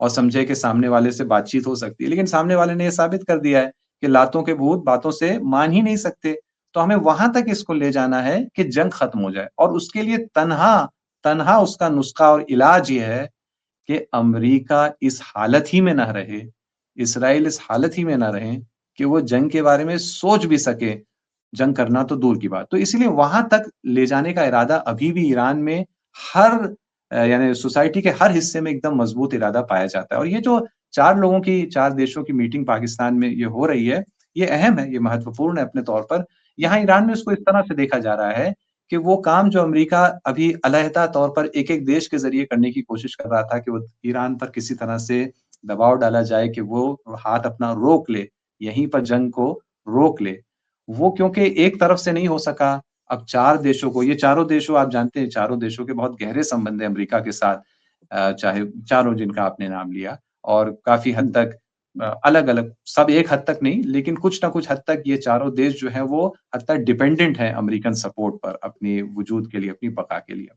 और समझे कि सामने वाले से बातचीत हो सकती है। लेकिन सामने वाले ने ये साबित कर दिया है कि लातों के भूत बातों से मान ही नहीं सकते। तो हमें वहाँ तक इसको ले जाना है कि जंग खत्म हो जाए, और उसके लिए तन्हा तन्हा उसका नुस्खा और इलाज ये है कि अमेरिका इस हालत ही में ना रहे, इसराइल इस हालत ही में ना रहें कि वो जंग के बारे में सोच भी सके, जंग करना तो दूर की बात। तो इसीलिए वहाँ तक ले जाने का इरादा अभी भी ईरान में हर यानी सोसाइटी के हर हिस्से में एकदम मजबूत इरादा पाया जाता है। और ये जो 4 देशों की मीटिंग पाकिस्तान में ये हो रही है, ये अहम है, ये महत्वपूर्ण है अपने तौर पर। यहाँ ईरान में इसको इस तरह से देखा जा रहा है कि वो काम जो अमेरिका अभी अलहदा तौर पर एक-एक देश के ज़रिए करने की कोशिश कर रहा था कि वो ईरान पर किसी तरह से दबाव डाला जाए कि वो हाथ अपना रोक ले, यहीं पर जंग को रोक ले। वो क्योंकि एक तरफ से नहीं हो सका, अब 4 देशों को, ये चारों देशों आप जानते हैं, चारों देशों के बहुत गहरे संबंध हैं अमेरिका के साथ, चाहे चारों जिनका आपने नाम लिया, और काफ़ी हद तक अलग-अलग, सब एक हद तक नहीं, लेकिन कुछ ना कुछ हद तक ये चारों देश जो हैं वो हद तक डिपेंडेंट हैं अमेरिकन सपोर्ट पर अपने वजूद के लिए, अपनी बका के लिए।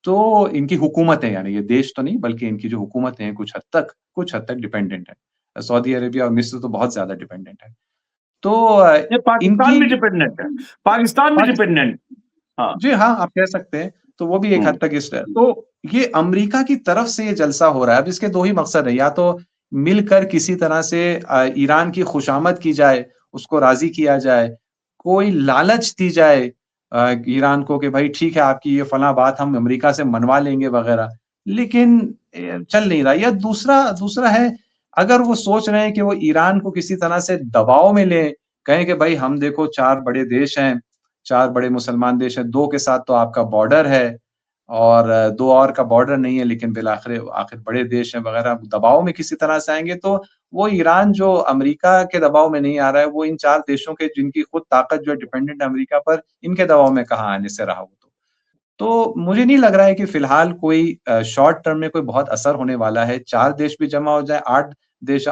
तो इनकी हुकूमतें, यानी ये देश तो नहीं बल्कि इनकी जो हुकूमतें हैं कुछ हद तक डिपेंडेंट हैं। सऊदी अरेबिया और मिस्र तो बहुत ज़्यादा डिपेंडेंट है। तो ये पाकिस्तान इनकी भी डिपेंडेंट है, पाकिस्तान भी पाकिस्तान, डिपेंडेंट। हाँ। जी हाँ, आप कह सकते हैं। तो वो भी एक हद तक इस तो ये अमेरिका की तरफ से ये जलसा हो रहा है। अब इसके 2 ही मकसद हैं, या तो मिलकर किसी तरह से ईरान की खुशामद की जाए, उसको राज़ी किया जाए, कोई लालच दी जाए ईरान को कि भाई ठीक है, आपकी ये फलाँ बात हम अमेरिका से मनवा लेंगे वग़ैरह। लेकिन चल नहीं रहा। या दूसरा दूसरा है, अगर वो सोच रहे हैं कि वो ईरान को किसी तरह से दबाव में लें, कहें कि भाई हम देखो 4 बड़े देश हैं, 4 बड़े मुसलमान देश हैं, 2 के साथ तो आपका बॉर्डर है और 2 और का बॉर्डर नहीं है, लेकिन आखिर बड़े देश हैं वगैरह, दबाव में किसी तरह से आएँगे तो वो ईरान जो अमेरिका के दबाव में नहीं आ रहा है, वो इन 4 देशों के जिनकी खुद ताकत जो है डिपेंडेंट है अमेरिका पर, इनके दबाव में कहाँ आने से रहा वो तो। तो मुझे नहीं लग रहा है कि फिलहाल कोई शॉर्ट टर्म में कोई बहुत असर होने वाला है। 4 देश भी जमा हो जाए, 8 देश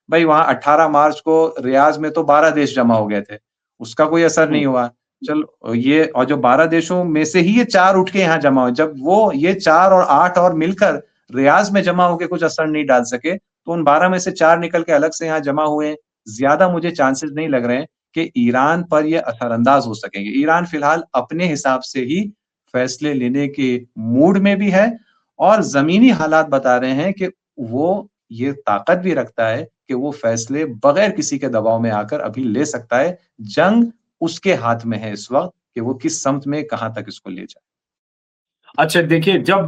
भई वहाँ 18 मार्च को रियाज़ में तो 12 देश जमा हो गए थे, उसका कोई असर नहीं हुआ। चलो ये, और जो 12 देशों में से ही ये 4 उठ के यहाँ जमा हुए, जब वो ये 4 और 8 और मिलकर रियाज़ में जमा होके कुछ असर नहीं डाल सके, तो उन 12 में से 4 निकल के अलग से यहाँ जमा हुए। ज़्यादा मुझे चांसेस नहीं लग रहे हैं कि ईरान पर ये असरअंदाज हो सकेंगे। ईरान फिलहाल अपने हिसाब से ही फैसले लेने के मूड में भी है, और ज़मीनी हालात बता रहे हैं कि वो ये ताकत भी रखता है कि वो फैसले बगैर किसी के दबाव में आकर अभी ले सकता है। जंग उसके हाथ में है इस वक़्त कि वो किस समत में कहाँ तक इसको ले जाए। अच्छा देखिए, जब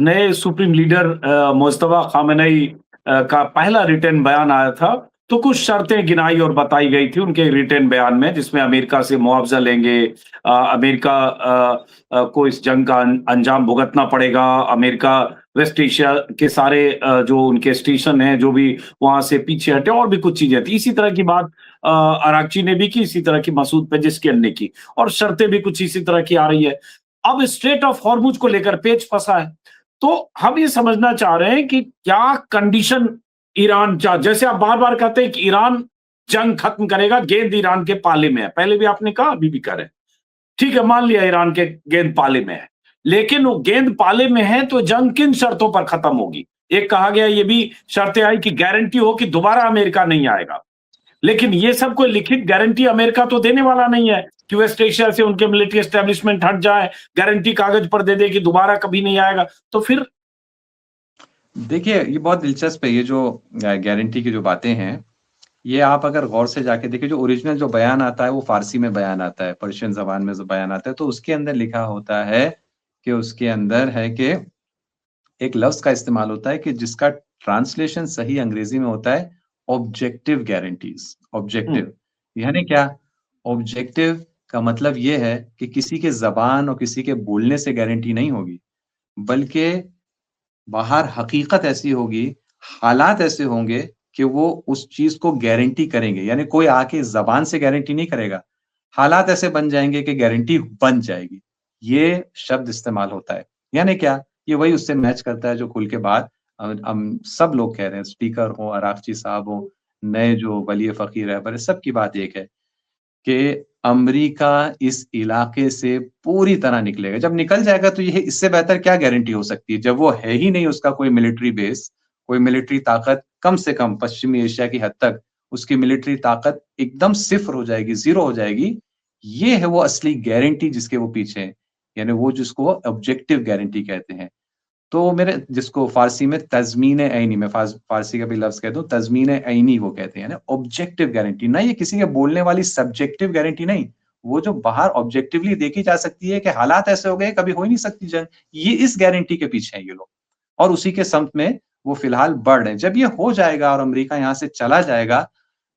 नए सुप्रीम लीडर मुज्तबा खामेनेई का पहला रिटर्न बयान आया था, तो कुछ शर्तें गिनाई और बताई गई थी उनके रिटर्न बयान में, जिसमें अमेरिका से मुआवजा लेंगे, अमेरिका को इस जंग का अंजाम भुगतना पड़ेगा, अमेरिका वेस्ट एशिया के सारे जो उनके स्टेशन हैं, जो भी वहां से पीछे हटे, और भी कुछ चीजें थी। इसी तरह की बात अरागची ने भी की, इसी तरह की मसूद पेजेस्कियन ने की, और शर्तें भी कुछ इसी तरह की आ रही है। अब स्ट्रेट ऑफ हॉर्मुज को लेकर पेच फंसा है, तो हम ये समझना चाह रहे हैं कि क्या कंडीशन ईरान जैसे आप बार बार कहते हैं कि ईरान जंग खत्म करेगा, गेंद ईरान के पाले में है, पहले भी आपने कहा, अभी भी कह रहे हैं। ठीक है, मान लिया ईरान के गेंद पाले में है, लेकिन वो गेंद पाले में है तो जंग किन शर्तों पर खत्म होगी? एक कहा गया, ये भी शर्तें आई कि गारंटी हो कि दोबारा अमेरिका नहीं आएगा, लेकिन ये सब कोई लिखित गारंटी अमेरिका तो देने वाला नहीं है कि वेस्ट एशिया से उनके मिलिट्री एस्टेब्लिशमेंट हट जाए, गारंटी कागज पर दे दे कि दोबारा कभी नहीं आएगा, तो फिर देखिए, ये बहुत दिलचस्प है, ये जो गारंटी की जो बातें हैं, ये आप अगर गौर से जाके देखिए, जो ओरिजिनल जो बयान आता है वो फ़ारसी में बयान आता है, पर्शियन ज़बान में जो बयान आता है, तो उसके अंदर लिखा होता है कि उसके अंदर है कि एक लफ्ज़ का इस्तेमाल होता है कि जिसका ट्रांसलेशन सही अंग्रेज़ी में होता है ऑब्जेक्टिव गारंटीज़, ऑब्जेक्टिव। यानी क्या? ऑब्जेक्टिव का मतलब ये है कि किसी के ज़बान और किसी के बोलने से गारंटी नहीं होगी, बल्कि बाहर हकीकत ऐसी होगी, हालात ऐसे होंगे कि वो उस चीज़ को गारंटी करेंगे। यानी कोई आके ज़बान से गारंटी नहीं करेगा, हालात ऐसे बन जाएँगे कि गारंटी बन जाएगी। ये शब्द इस्तेमाल होता है। यानी क्या? ये वही उससे मैच करता है जो खुल के बात हम सब लोग कह रहे हैं, स्पीकर हों, आरागची साहब हों, नए जो वली फ़कीर रहबर है, सबकी बात एक है कि अमेरिका इस इलाके से पूरी तरह निकलेगा। जब निकल जाएगा तो ये इससे बेहतर क्या गारंटी हो सकती है? जब वो है ही नहीं उसका कोई मिलिट्री बेस, कोई मिलिट्री ताकत कम से कम पश्चिमी एशिया की हद तक उसकी मिलिट्री ताकत एकदम सिफ़्र हो जाएगी, ज़ीरो हो जाएगी। ये है वो असली गारंटी जिसके वो पीछे हैं। यानी वो जिसको ऑब्जेक्टिव गारंटी कहते हैं। तो मेरे जिसको फ़ारसी में तज़मीन ऐनी मैं फ़ारसी का भी लफ्ज़ कह दूँ तज़मीन ऐनी वो कहते हैं ना ऑब्जेक्टिव गारंटी ना ये किसी के बोलने वाली सब्जेक्टिव गारंटी नहीं। वो जो बाहर ऑब्जेक्टिवली देखी जा सकती है कि हालात ऐसे हो गए कभी हो ही नहीं सकती जंग। ये इस गारंटी के पीछे हैं ये लोग और उसी के संत में वो फ़िलहाल बढ़ रहे हैं। जब ये हो जाएगा और अमेरिका यहाँ से चला जाएगा,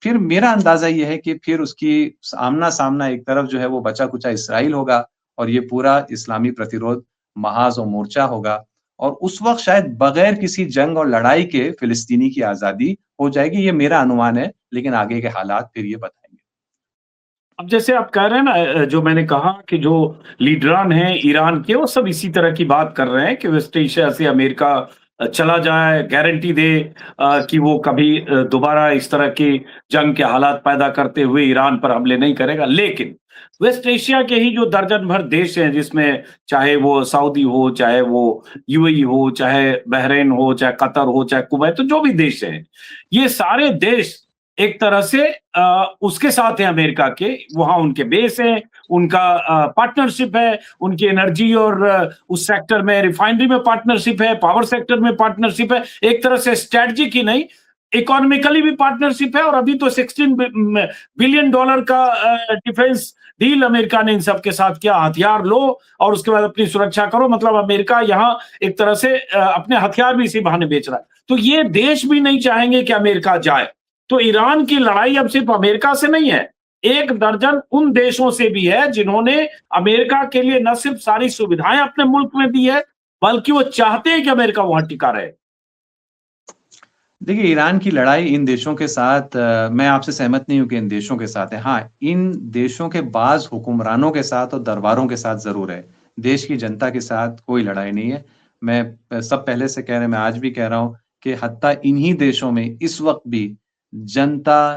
फिर मेरा अंदाज़ा ये है कि फिर उसकी आमना-सामना एक तरफ जो है वो बचा-कुचा इसराइल होगा और ये पूरा इस्लामी प्रतिरोध महाज़ और मोर्चा होगा। और उस वक़्त शायद बगैर किसी जंग और लड़ाई के फ़िलिस्तीनी की आज़ादी हो जाएगी, ये मेरा अनुमान है, लेकिन आगे के हालात फिर ये बताएँगे। अब जैसे आप कह रहे हैं ना जो मैंने कहा कि जो लीडरान हैं ईरान के वो सब इसी तरह की बात कर रहे हैं कि वेस्ट एशिया से अमेरिका चला जाए, गारंटी दे कि वो कभी दोबारा इस तरह की जंग के हालात पैदा करते हुए ईरान पर हमले नहीं करेगा। लेकिन वेस्ट एशिया के ही जो दर्जन भर देश हैं जिसमें चाहे वो सऊदी हो, चाहे वो यूएई हो, चाहे बहरीन हो, चाहे कतर हो, चाहे कुवैत, तो जो भी देश हैं, ये सारे देश एक तरह से उसके साथ हैं अमेरिका के, वहाँ उनके बेस हैं, उनका पार्टनरशिप है, उनकी एनर्जी और उस सेक्टर में रिफाइनरी में पार्टनरशिप है, पावर सेक्टर में पार्टनरशिप है, एक तरह से स्ट्रैटेजिक ही नहीं, इकोनॉमिकली भी पार्टनरशिप है और अभी तो $16 बिलियन का डिफेंस डील अमेरिका ने इन सब के साथ किया, हथियार लो और उसके बाद अपनी सुरक्षा करो, मतलब अमेरिका यहाँ एक तरह से अपने हथियार भी इसी बहाने बेच रहा है। तो ये देश भी नहीं चाहेंगे कि अमेरिका जाए। तो ईरान की लड़ाई अब सिर्फ अमेरिका से नहीं है, एक दर्जन उन देशों से भी है जिन्होंने अमेरिका के लिए न सिर्फ सारी सुविधाएं अपने मुल्क में दी है, बल्कि वो चाहते हैं कि अमेरिका वहां टिका रहे। देखिए, ईरान की लड़ाई इन देशों के साथ मैं आपसे सहमत नहीं हूँ कि इन देशों के साथ है। हाँ, इन देशों के बाज़ हुक्मरानों के साथ और दरबारों के साथ ज़रूर है। देश की जनता के साथ कोई लड़ाई नहीं है। मैं सब पहले से कह रहे हैं, मैं आज भी कह रहा हूँ कि हत्ता इन्हीं देशों में इस वक़्त भी जनता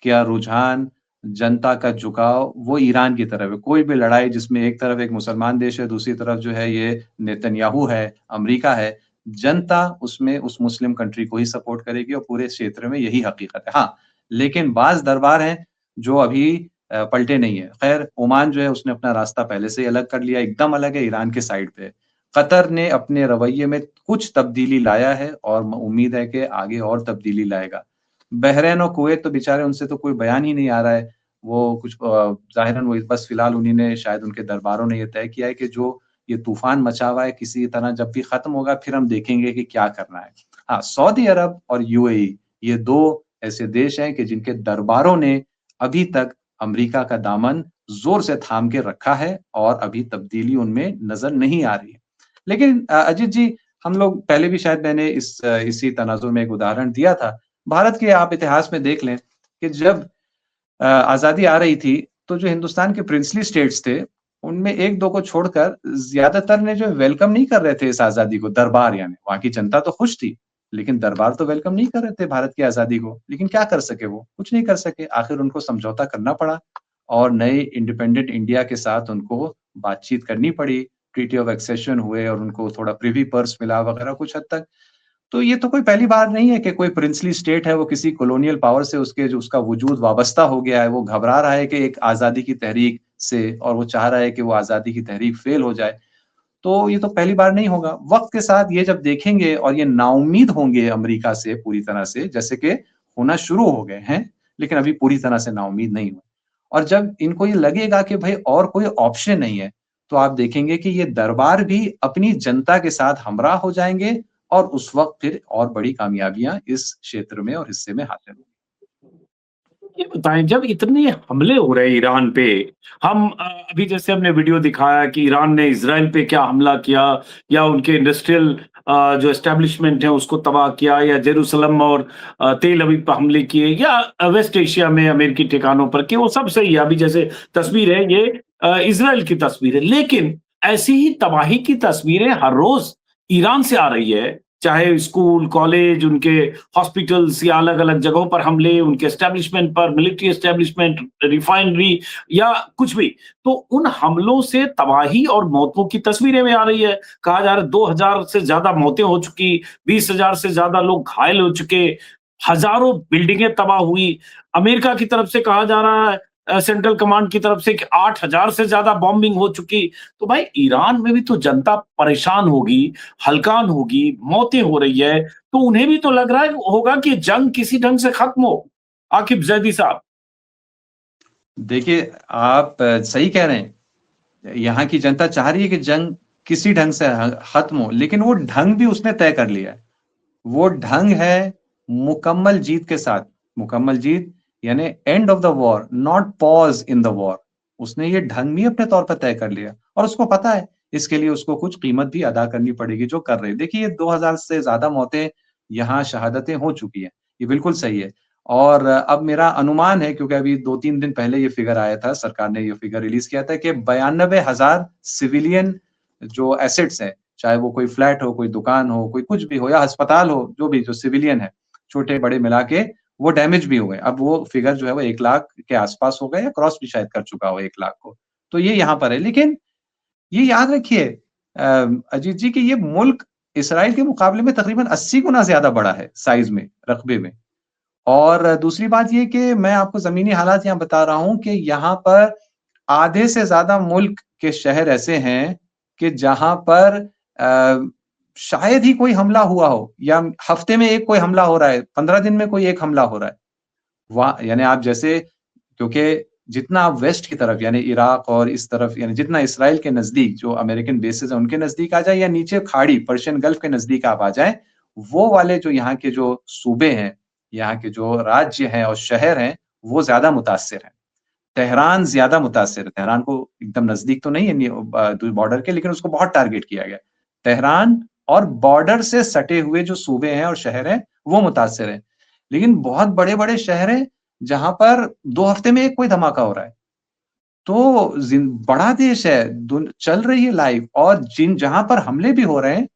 का रुझान, जनता का झुकाव वो ईरान की तरफ है। कोई भी लड़ाई जिसमें एक तरफ एक मुसलमान देश है, दूसरी तरफ जो है ये नेतन्याहू है, अमेरिका है, जनता उसमें उस मुस्लिम कंट्री को ही सपोर्ट करेगी और पूरे क्षेत्र में यही हकीकत है। हाँ, लेकिन बाज़ दरबार हैं जो अभी पलटे नहीं हैं। ख़ैर ओमान जो है उसने अपना रास्ता पहले से ही अलग कर लिया, एकदम अलग है, ईरान के साइड पे है। कतर ने अपने रवैये में कुछ तब्दीली लाया है और म उम्मीद है कि आगे और तब्दीली लाएगा। बहरीन और कुवैत तो बेचारे उनसे तो कोई बयान ही नहीं आ रहा है। वो कुछ ज़ाहिरन वो बस फ़िलहाल उन्हीं ने शायद उनके दरबारों ने ये तय किया है कि जो ये तूफ़ान मचा हुआ है किसी तरह जब भी ख़त्म होगा फिर हम देखेंगे कि क्या करना है। हाँ, सऊदी अरब और यूएई ये 2 ऐसे देश हैं कि जिनके दरबारों ने अभी तक अमेरिका का दामन ज़ोर से थाम के रखा है और अभी तब्दीली उनमें नज़र नहीं आ रही है। लेकिन अजीत जी, हम लोग पहले भी शायद मैंने इसी तनाज़ुर में एक उदाहरण दिया था। भारत के आप इतिहास में देख लें कि जब आज़ादी आ रही थी, तो जो हिंदुस्तान के प्रिंसली स्टेट्स थे, उनमें 1-2 को छोड़कर ज़्यादातर ने जो वेलकम नहीं कर रहे थे इस आज़ादी को, दरबार यानी। वहाँ की जनता तो खुश थी, लेकिन दरबार तो वेलकम नहीं कर रहे थे भारत की आज़ादी को। लेकिन क्या कर सके वो? कुछ नहीं कर सके। आखिर उनको समझौता करना पड़ा और नए इंडिपेंडेंट इंडिया के साथ उनको बातचीत करनी पड़ी। ट्रीटी ऑफ एक्सेशन हुए और उनको थोड़ा प्रिवी पर्स मिला वगैरह कुछ हद तक। तो ये तो कोई पहली बार नहीं है कि कोई प्रिंसली स्टेट है, वो किसी कॉलोनियल पावर से उसके जो उसका वजूद वाबस्ता हो गया है, वो घबरा रहा है कि एक आज़ादी की तहरीक से और वो चाह रहा है कि वो आज़ादी की तहरीक फ़ेल हो जाए। तो ये तो पहली बार नहीं होगा। वक़्त के साथ ये जब देखेंगे और ये नाउम्मीद होंगे अमेरिका से पूरी तरह से, जैसे कि होना शुरू हो गए हैं, लेकिन अभी पूरी तरह से नाउम्मीद नहीं हुए। और जब इनको ये लगेगा कि भई और कोई ऑप्शन नहीं है, तो आप देखेंगे कि ये दरबार भी अपनी जनता के साथ हमराह हो जाएँगे और उस वक़्त फिर और बड़ी कामयाबियाँ इस क्षेत्र में और हिस्से में हासिल होंगी। ये बताएं, जब इतने हमले हो रहे हैं ईरान पे, हम अभी जैसे हमने वीडियो दिखाया कि ईरान ने इजराइल पे क्या हमला किया, या उनके इंडस्ट्रियल जो एस्टेब्लिशमेंट है उसको तबाह किया, या जेरूसलम और तेल अवीव पर हमले किए, या वेस्ट एशिया में अमेरिकी ठिकानों पर किए, वो सब सही है। अभी जैसे तस्वीर है ये इजराइल की तस्वीर है, लेकिन ऐसी ही तबाही की तस्वीरें हर रोज ईरान से आ रही है, चाहे स्कूल, कॉलेज, उनके हॉस्पिटल्स या अलग-अलग जगहों पर हमले, उनके एस्टेब्लिशमेंट पर, मिलिट्री एस्टेब्लिशमेंट, रिफाइनरी या कुछ भी। तो उन हमलों से तबाही और मौतों की तस्वीरें में आ रही है। कहा जा रहा है 2000 से ज्यादा मौतें हो चुकी, 20,000 से ज्यादा लोग घायल हो चुके, हजारों बिल्डिंगें तबाह हुई। अमेरिका की तरफ से कहा जा रहा है, सेंट्रल कमांड की तरफ से कि 8,000 से ज्यादा बॉम्बिंग हो चुकी। तो भाई ईरान में भी तो जनता परेशान होगी, हलकान होगी, मौतें हो रही है, तो उन्हें भी तो लग रहा है होगा कि जंग किसी ढंग से खत्म हो। आकिब जैदी साहब। देखिए, आप सही कह रहे हैं। यहाँ की जनता चाह रही है कि जंग किसी ढंग से खत्म हो, लेकिन वो ढंग भी उसने तय कर लिया है। वो ढंग है मुकम्मल जीत के साथ। मुकम्मल जीत यानी end of the war, not pause in the war. उसने ये ढंग भी अपने तौर पर तय कर लिया और उसको पता है इसके लिए उसको कुछ कीमत भी अदा करनी पड़ेगी जो कर रहे हैं। देखिए, 2000 से ज्यादा मौतें, यहाँ शहादतें हो चुकी हैं, ये बिल्कुल सही है। और अब मेरा अनुमान है, क्योंकि अभी 2-3 दिन पहले ये फिगर आया था, सरकार ने ये फिगर रिलीज किया था कि 92,000 सिविलियन जो एसेट्स हैं, चाहे वो कोई फ्लैट हो, कोई दुकान हो, कोई कुछ भी हो, या अस्पताल हो, जो भी, जो सिविलियन है, छोटे-बड़े मिला के, वो डैमेज भी हो गए। अब वो फिगर जो है वो 1 लाख के आसपास हो गया, या क्रॉस भी शायद कर चुका हो 1 लाख को। तो ये यहाँ पर है। लेकिन ये याद रखिए अजीत जी, कि ये मुल्क इसराइल के मुकाबले में तकरीबन 80 गुना ज़्यादा बड़ा है साइज़ में, रक़बे में। और दूसरी बात ये कि मैं आपको ज़मीनी हालात यहाँ बता रहा हूँ कि यहाँ पर आधे से ज़्यादा मुल्क के शहर ऐसे हैं कि जहाँ पर शायद ही कोई हमला हुआ हो, या हफ्ते में एक कोई हमला हो रहा है, 15 दिन में कोई एक हमला हो रहा है। वहाँ यानी आप जैसे, क्योंकि जितना आप वेस्ट की तरफ यानी इराक और इस तरफ, यानी जितना इसराइल के नज़दीक जो अमेरिकन बेसेस हैं उनके नज़दीक आ जाए, या नीचे खाड़ी पर्शियन गल्फ के नज़दीक आप आ जाएँ, वो वाले जो यहाँ के जो सूबे हैं, यहाँ के जो राज्य हैं और शहर हैं, वो ज़्यादा मुतासिर हैं। तेहरान ज़्यादा मुतासिर है। तेहरान को एकदम नज़दीक तो नहीं है बॉर्डर के, लेकिन उसको बहुत टारगेट किया गया है। तेहरान और बॉर्डर से सटे हुए जो सूबे हैं और शहर हैं, वो मुतासिर हैं। लेकिन बहुत बड़े-बड़े शहर हैं, जहाँ पर 2 हफ्ते में एक कोई धमाका हो रहा है। तो बड़ा देश है, चल रही है लाइफ, और जहाँ पर हमले भी हो रहे हैं,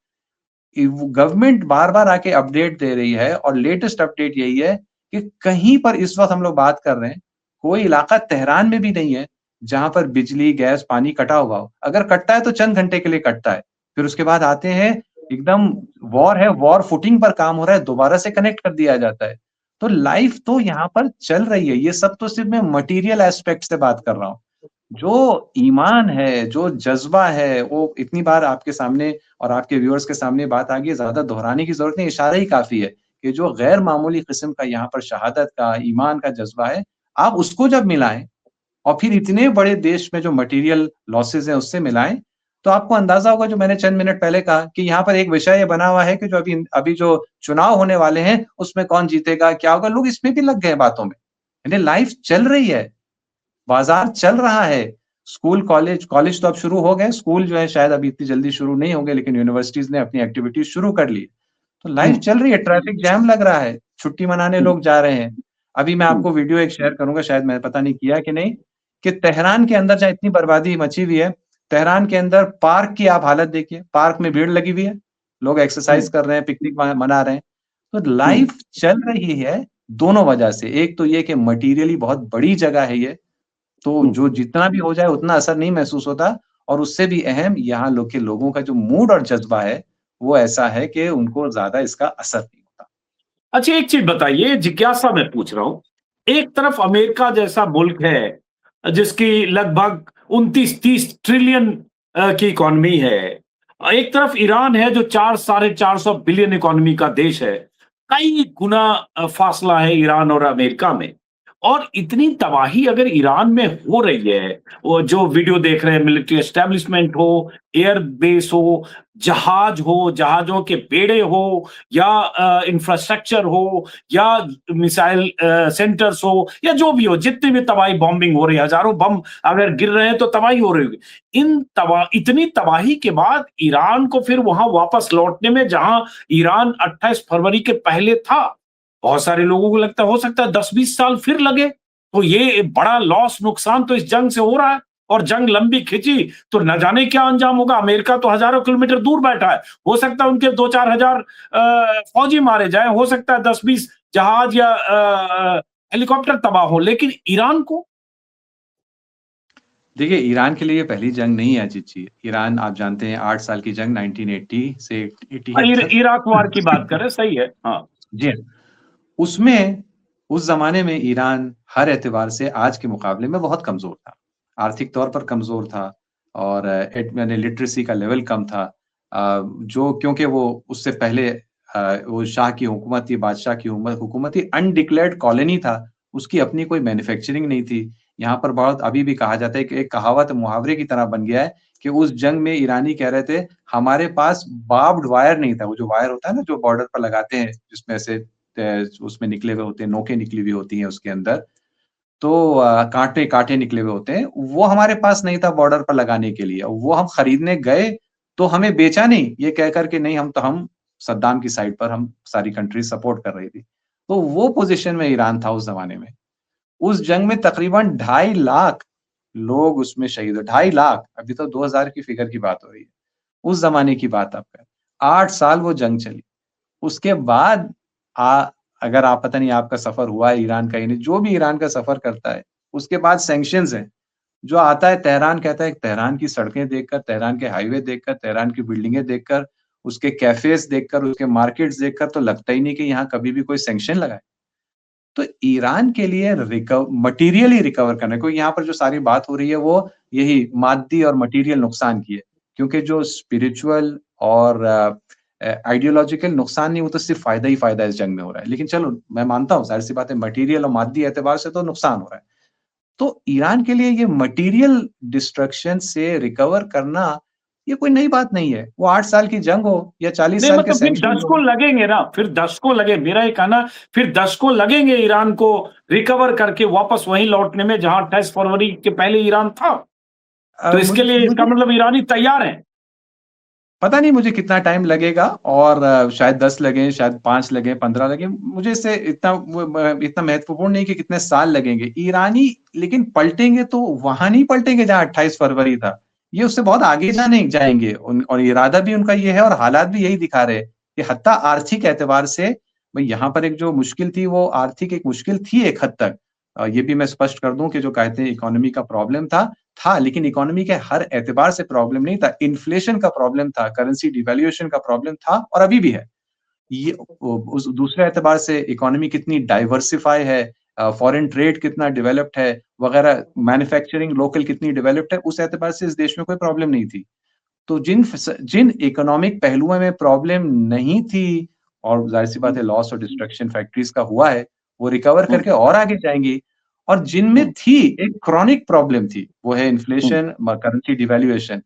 गवर्नमेंट बार-बार आके अपडेट दे रही है, और लेटेस्ट अपडेट यही है कि कहीं पर इस वक़्त हम लोग बात कर रहे हैं, कोई इलाका तेहरान में भी नहीं है, जहाँ पर बिजली, गैस, पानी कटा हुआ हो। अगर कटता है तो चंद घंटे के लिए कटता है। फिर उसके बाद आते हैं, एकदम वॉर है, वॉर फुटिंग पर काम हो रहा है, दोबारा से कनेक्ट कर दिया जाता है। तो लाइफ तो यहाँ पर चल रही है। ये सब तो सिर्फ़ मैं मटीरियल एस्पेक्ट से बात कर रहा हूँ। जो ईमान है, जो जज़्बा है, वो इतनी बार आपके सामने और आपके व्यूअर्स के सामने बात आ गई है, ज़्यादा दोहराने की ज़रूरत नहीं, इशारा ही काफ़ी है कि जो गैर मामूली किस्म का यहाँ पर शहादत का, ईमान का जज़्बा है, आप उसको जब मिलाएँ और फिर इतने बड़े देश में जो मटीरियल लॉसेस हैं उससे मिलाएँ, तो आपको अंदाज़ा होगा, जो मैंने चंद मिनट पहले कहा, कि यहाँ पर एक विषय ये बना हुआ है कि जो अभी अभी जो चुनाव होने वाले हैं, उसमें कौन जीतेगा, क्या होगा, लोग इसमें भी लग गए हैं बातों में। यानी लाइफ़ चल रही है। बाजार चल रहा है। स्कूल, कॉलेज तो अब शुरू हो गए, स्कूल जो है शायद अभी इतनी जल्दी शुरू नहीं होंगे, लेकिन यूनिवर्सिटीज़ ने अपनी एक्टिविटीज़ शुरू कर ली। तो लाइफ हम्म, चल रही है, ट्रैफिक जैम लग रहा है, छुट्टी मनाने हम्म, लोग जा रहे हैं। अभी मैं हम्म, आपको वीडियो एक शेयर करूँगा, शायद मैंने पता नहीं किया कि नहीं, कि तेहरान के अंदर जहाँ इतनी बर्बादी मची हुई है, तेहरान के अंदर पार्क की आप हालत देखिए, पार्क में भीड़ लगी हुई है, लोग एक्सरसाइज़ कर रहे हैं, पिकनिक मना रहे हैं। तो हम्म, लाइफ चल रही है दोनों वजह से। एक तो ये कि मटीरियली बहुत बड़ी जगह है ये, तो हम्म। जो जितना भी हो जाए उतना असर नहीं महसूस होता, और उससे भी अहम यहाँ के लोगों का जो मूड और जज़्बा है, वो ऐसा है कि उनको ज़्यादा इसका असर नहीं होता। अच्छा, एक चीज बताइए, जिज्ञासा मैं पूछ रहा हूं। एक तरफ अमेरिका जैसा मुल्क है जिसकी लगभग 29-30 ट्रिलियन की इकोनॉमी है, एक तरफ ईरान है जो 400-450 बिलियन इकोनॉमी का देश है। कई गुना फासला है ईरान और अमेरिका में। और इतनी तबाही अगर ईरान में हो रही है, वो जो वीडियो देख रहे हैं, मिलिट्री एस्टेब्लिशमेंट हो, एयर बेस हो, जहाज हो, जहाजों के बेड़े हो, या इंफ्रास्ट्रक्चर हो, या मिसाइल सेंटर्स हो, या जो भी हो, जितनी भी तबाही, बॉम्बिंग हो रही है, हजारों बम अगर गिर रहे हैं तो तबाही हो रही होगी। इतनी तबाही के बाद ईरान को फिर वहां वापस लौटने में, जहां ईरान 28 फरवरी के पहले था, बहुत सारे लोगों को लगता है हो सकता है 10-20 साल फिर लगे। तो ये बड़ा लॉस, नुकसान तो इस जंग से हो रहा है, और जंग लंबी खिंची तो न जाने क्या अंजाम होगा। अमेरिका तो हजारों किलोमीटर दूर बैठा है, हो सकता है उनके 2-4 हजार फौजी मारे जाए, हो सकता है 10-20 जहाज या हेलीकॉप्टर तबाह हो, लेकिन ईरान को। देखिए, ईरान के लिए ये पहली जंग नहीं है अजीत जी। ईरान आप जानते हैं 8 साल की जंग 1980 से 88 तक। इराक वार की बात करें, सही है, हाँ। जी हाँ। उसमें उस ज़माने में ईरान हर एतबार से आज के मुकाबले में बहुत कमज़ोर था। आर्थिक तौर पर कमज़ोर था और यानी लिटरेसी का लेवल कम था। जो क्योंकि वो उससे पहले वो शाह की हुकूमत थी, बादशाह की हुकूमत थी, अनडिक्लेयर्ड कॉलोनी था, उसकी अपनी कोई मैन्युफैक्चरिंग नहीं थी। यहाँ पर बहुत अभी भी कहा जाता है कि एक कहावत मुहावरे की तरह बन गया है कि उस जंग में ईरानी कह रहे थे, हमारे पास बार्ब्ड वायर नहीं था। वो जो वायर होता है ना, जो बॉर्डर पर लगाते हैं, जिसमें से उसमें निकले हुए होते हैं, नोकें निकली हुई होती हैं उसके अंदर। तो काँटे निकले हुए होते हैं, वो हमारे पास नहीं था बॉर्डर पर लगाने के लिए। वो हम खरीदने गए, तो हमें बेचा नहीं, ये कह कर के नहीं हम सद्दाम की साइड पर हम सारी कंट्रीज़ सपोर्ट कर रही थी। तो वो पोज़ीशन में ईरान था उस ज़माने में। उस जंग में तकरीबन 2.5 लाख लोग उसमें शहीद हुए, 2.5 लाख, अभी तो 2000 की फिगर की बात हो रही है। उस ज़माने की बात आप करें। 8 साल वो जंग चली। उसके बाद अगर आप पता नहीं आपका सफ़र हुआ है ईरान का या नहीं, जो भी ईरान का सफ़र करता है, उसके बाद सैंक्शंस हैं। जो आता है तेहरान कहता है तेहरान की सड़कें देखकर, तेहरान के हाईवे देखकर, तेहरान की बिल्डिंगें देखकर, उसके कैफ़ेज़ देखकर, उसके मार्केट्स देखकर तो लगता ही नहीं कि यहाँ कभी भी कोई सैंक्शन लगा है। तो ईरान के लिए मटीरियली रिकवर करना है, क्योंकि यहाँ पर जो सारी बात हो रही है वो यही मादी और मटीरियल नुकसान की है। क्योंकि जो स्पिरिचुअल और आइडियोलॉजिकल नुकसान नहीं, वो तो सिर्फ़ फ़ायदा ही फ़ायदा इस जंग में हो रहा है। लेकिन चलो मैं मानता हूँ, ज़ाहिर-सी बात है, मटीरियल और मादी एतबार से तो नुकसान हो रहा है। तो ईरान के लिए ये मटीरियल डिस्ट्रक्शन से रिकवर करना, ये कोई नई बात नहीं है। वो 8 साल की जंग हो या 40 नहीं, साल के मतलब फिर सैंक्शंस हो। दशकों लगेंगे ना, फिर दशकों लगे, मेरा ये कहना, फिर दशकों लगेंगे ईरान को रिकवर करके वापस वहीं लौटने में जहां 28 फरवरी के पहले ईरान था। तो इसके मुझे लिए इसका मुझे मतलब ईरानी तैयार हैं। पता नहीं मुझे कितना टाइम लगेगा और शायद 10 लगें, शायद 5 लगें, 15 लगें। मुझे इससे इतना महत्वपूर्ण नहीं कि कितने साल लगेंगे। ईरानी लेकिन पलटेंगे तो वहाँ नहीं पलटेंगे जहाँ 28 फरवरी था। ये उससे बहुत आगे जाने जाएँगे और इरादा भी उनका ये है और हालात भी यही दिखा रहे हैं कि हत्ता आर्थिक एतबार से भई यहाँ पर एक जो मुश्किल थी, वो आर्थिक एक मुश्किल थी एक हद तक। ये भी मैं स्पष्ट कर दूँ कि जो कहते हैं इकोनॉमी का प्रॉब्लम था, लेकिन इकोनॉमी के हर एतबार से प्रॉब्लम नहीं था। इन्फ्लेशन का प्रॉब्लम था, करेंसी डिवैल्यूएशन का प्रॉब्लम था और अभी भी है। ये उस दूसरे एतबार से इकोनॉमी कितनी डाइवर्सिफ़ाई है, फॉरेन ट्रेड कितना डेवलप्ड है वगैरह, मैन्युफैक्चरिंग लोकल कितनी डेवलप्ड है, उस एतबार से इस देश में कोई प्रॉब्लम नहीं थी। तो जिन इकोनॉमिक पहलुओं में प्रॉब्लम नहीं थी और ज़ाहिर-सी बात है लॉस और डिस्ट्रक्शन फैक्ट्रीज़ का हुआ है, वो रिकवर हम्म, करके और आगे जाएँगी। और जिनमें हम्म, थी एक क्रॉनिक प्रॉब्लम थी, वो है हम्म, इन्फ्लेशन, करेंसी डिवैल्यूएशन,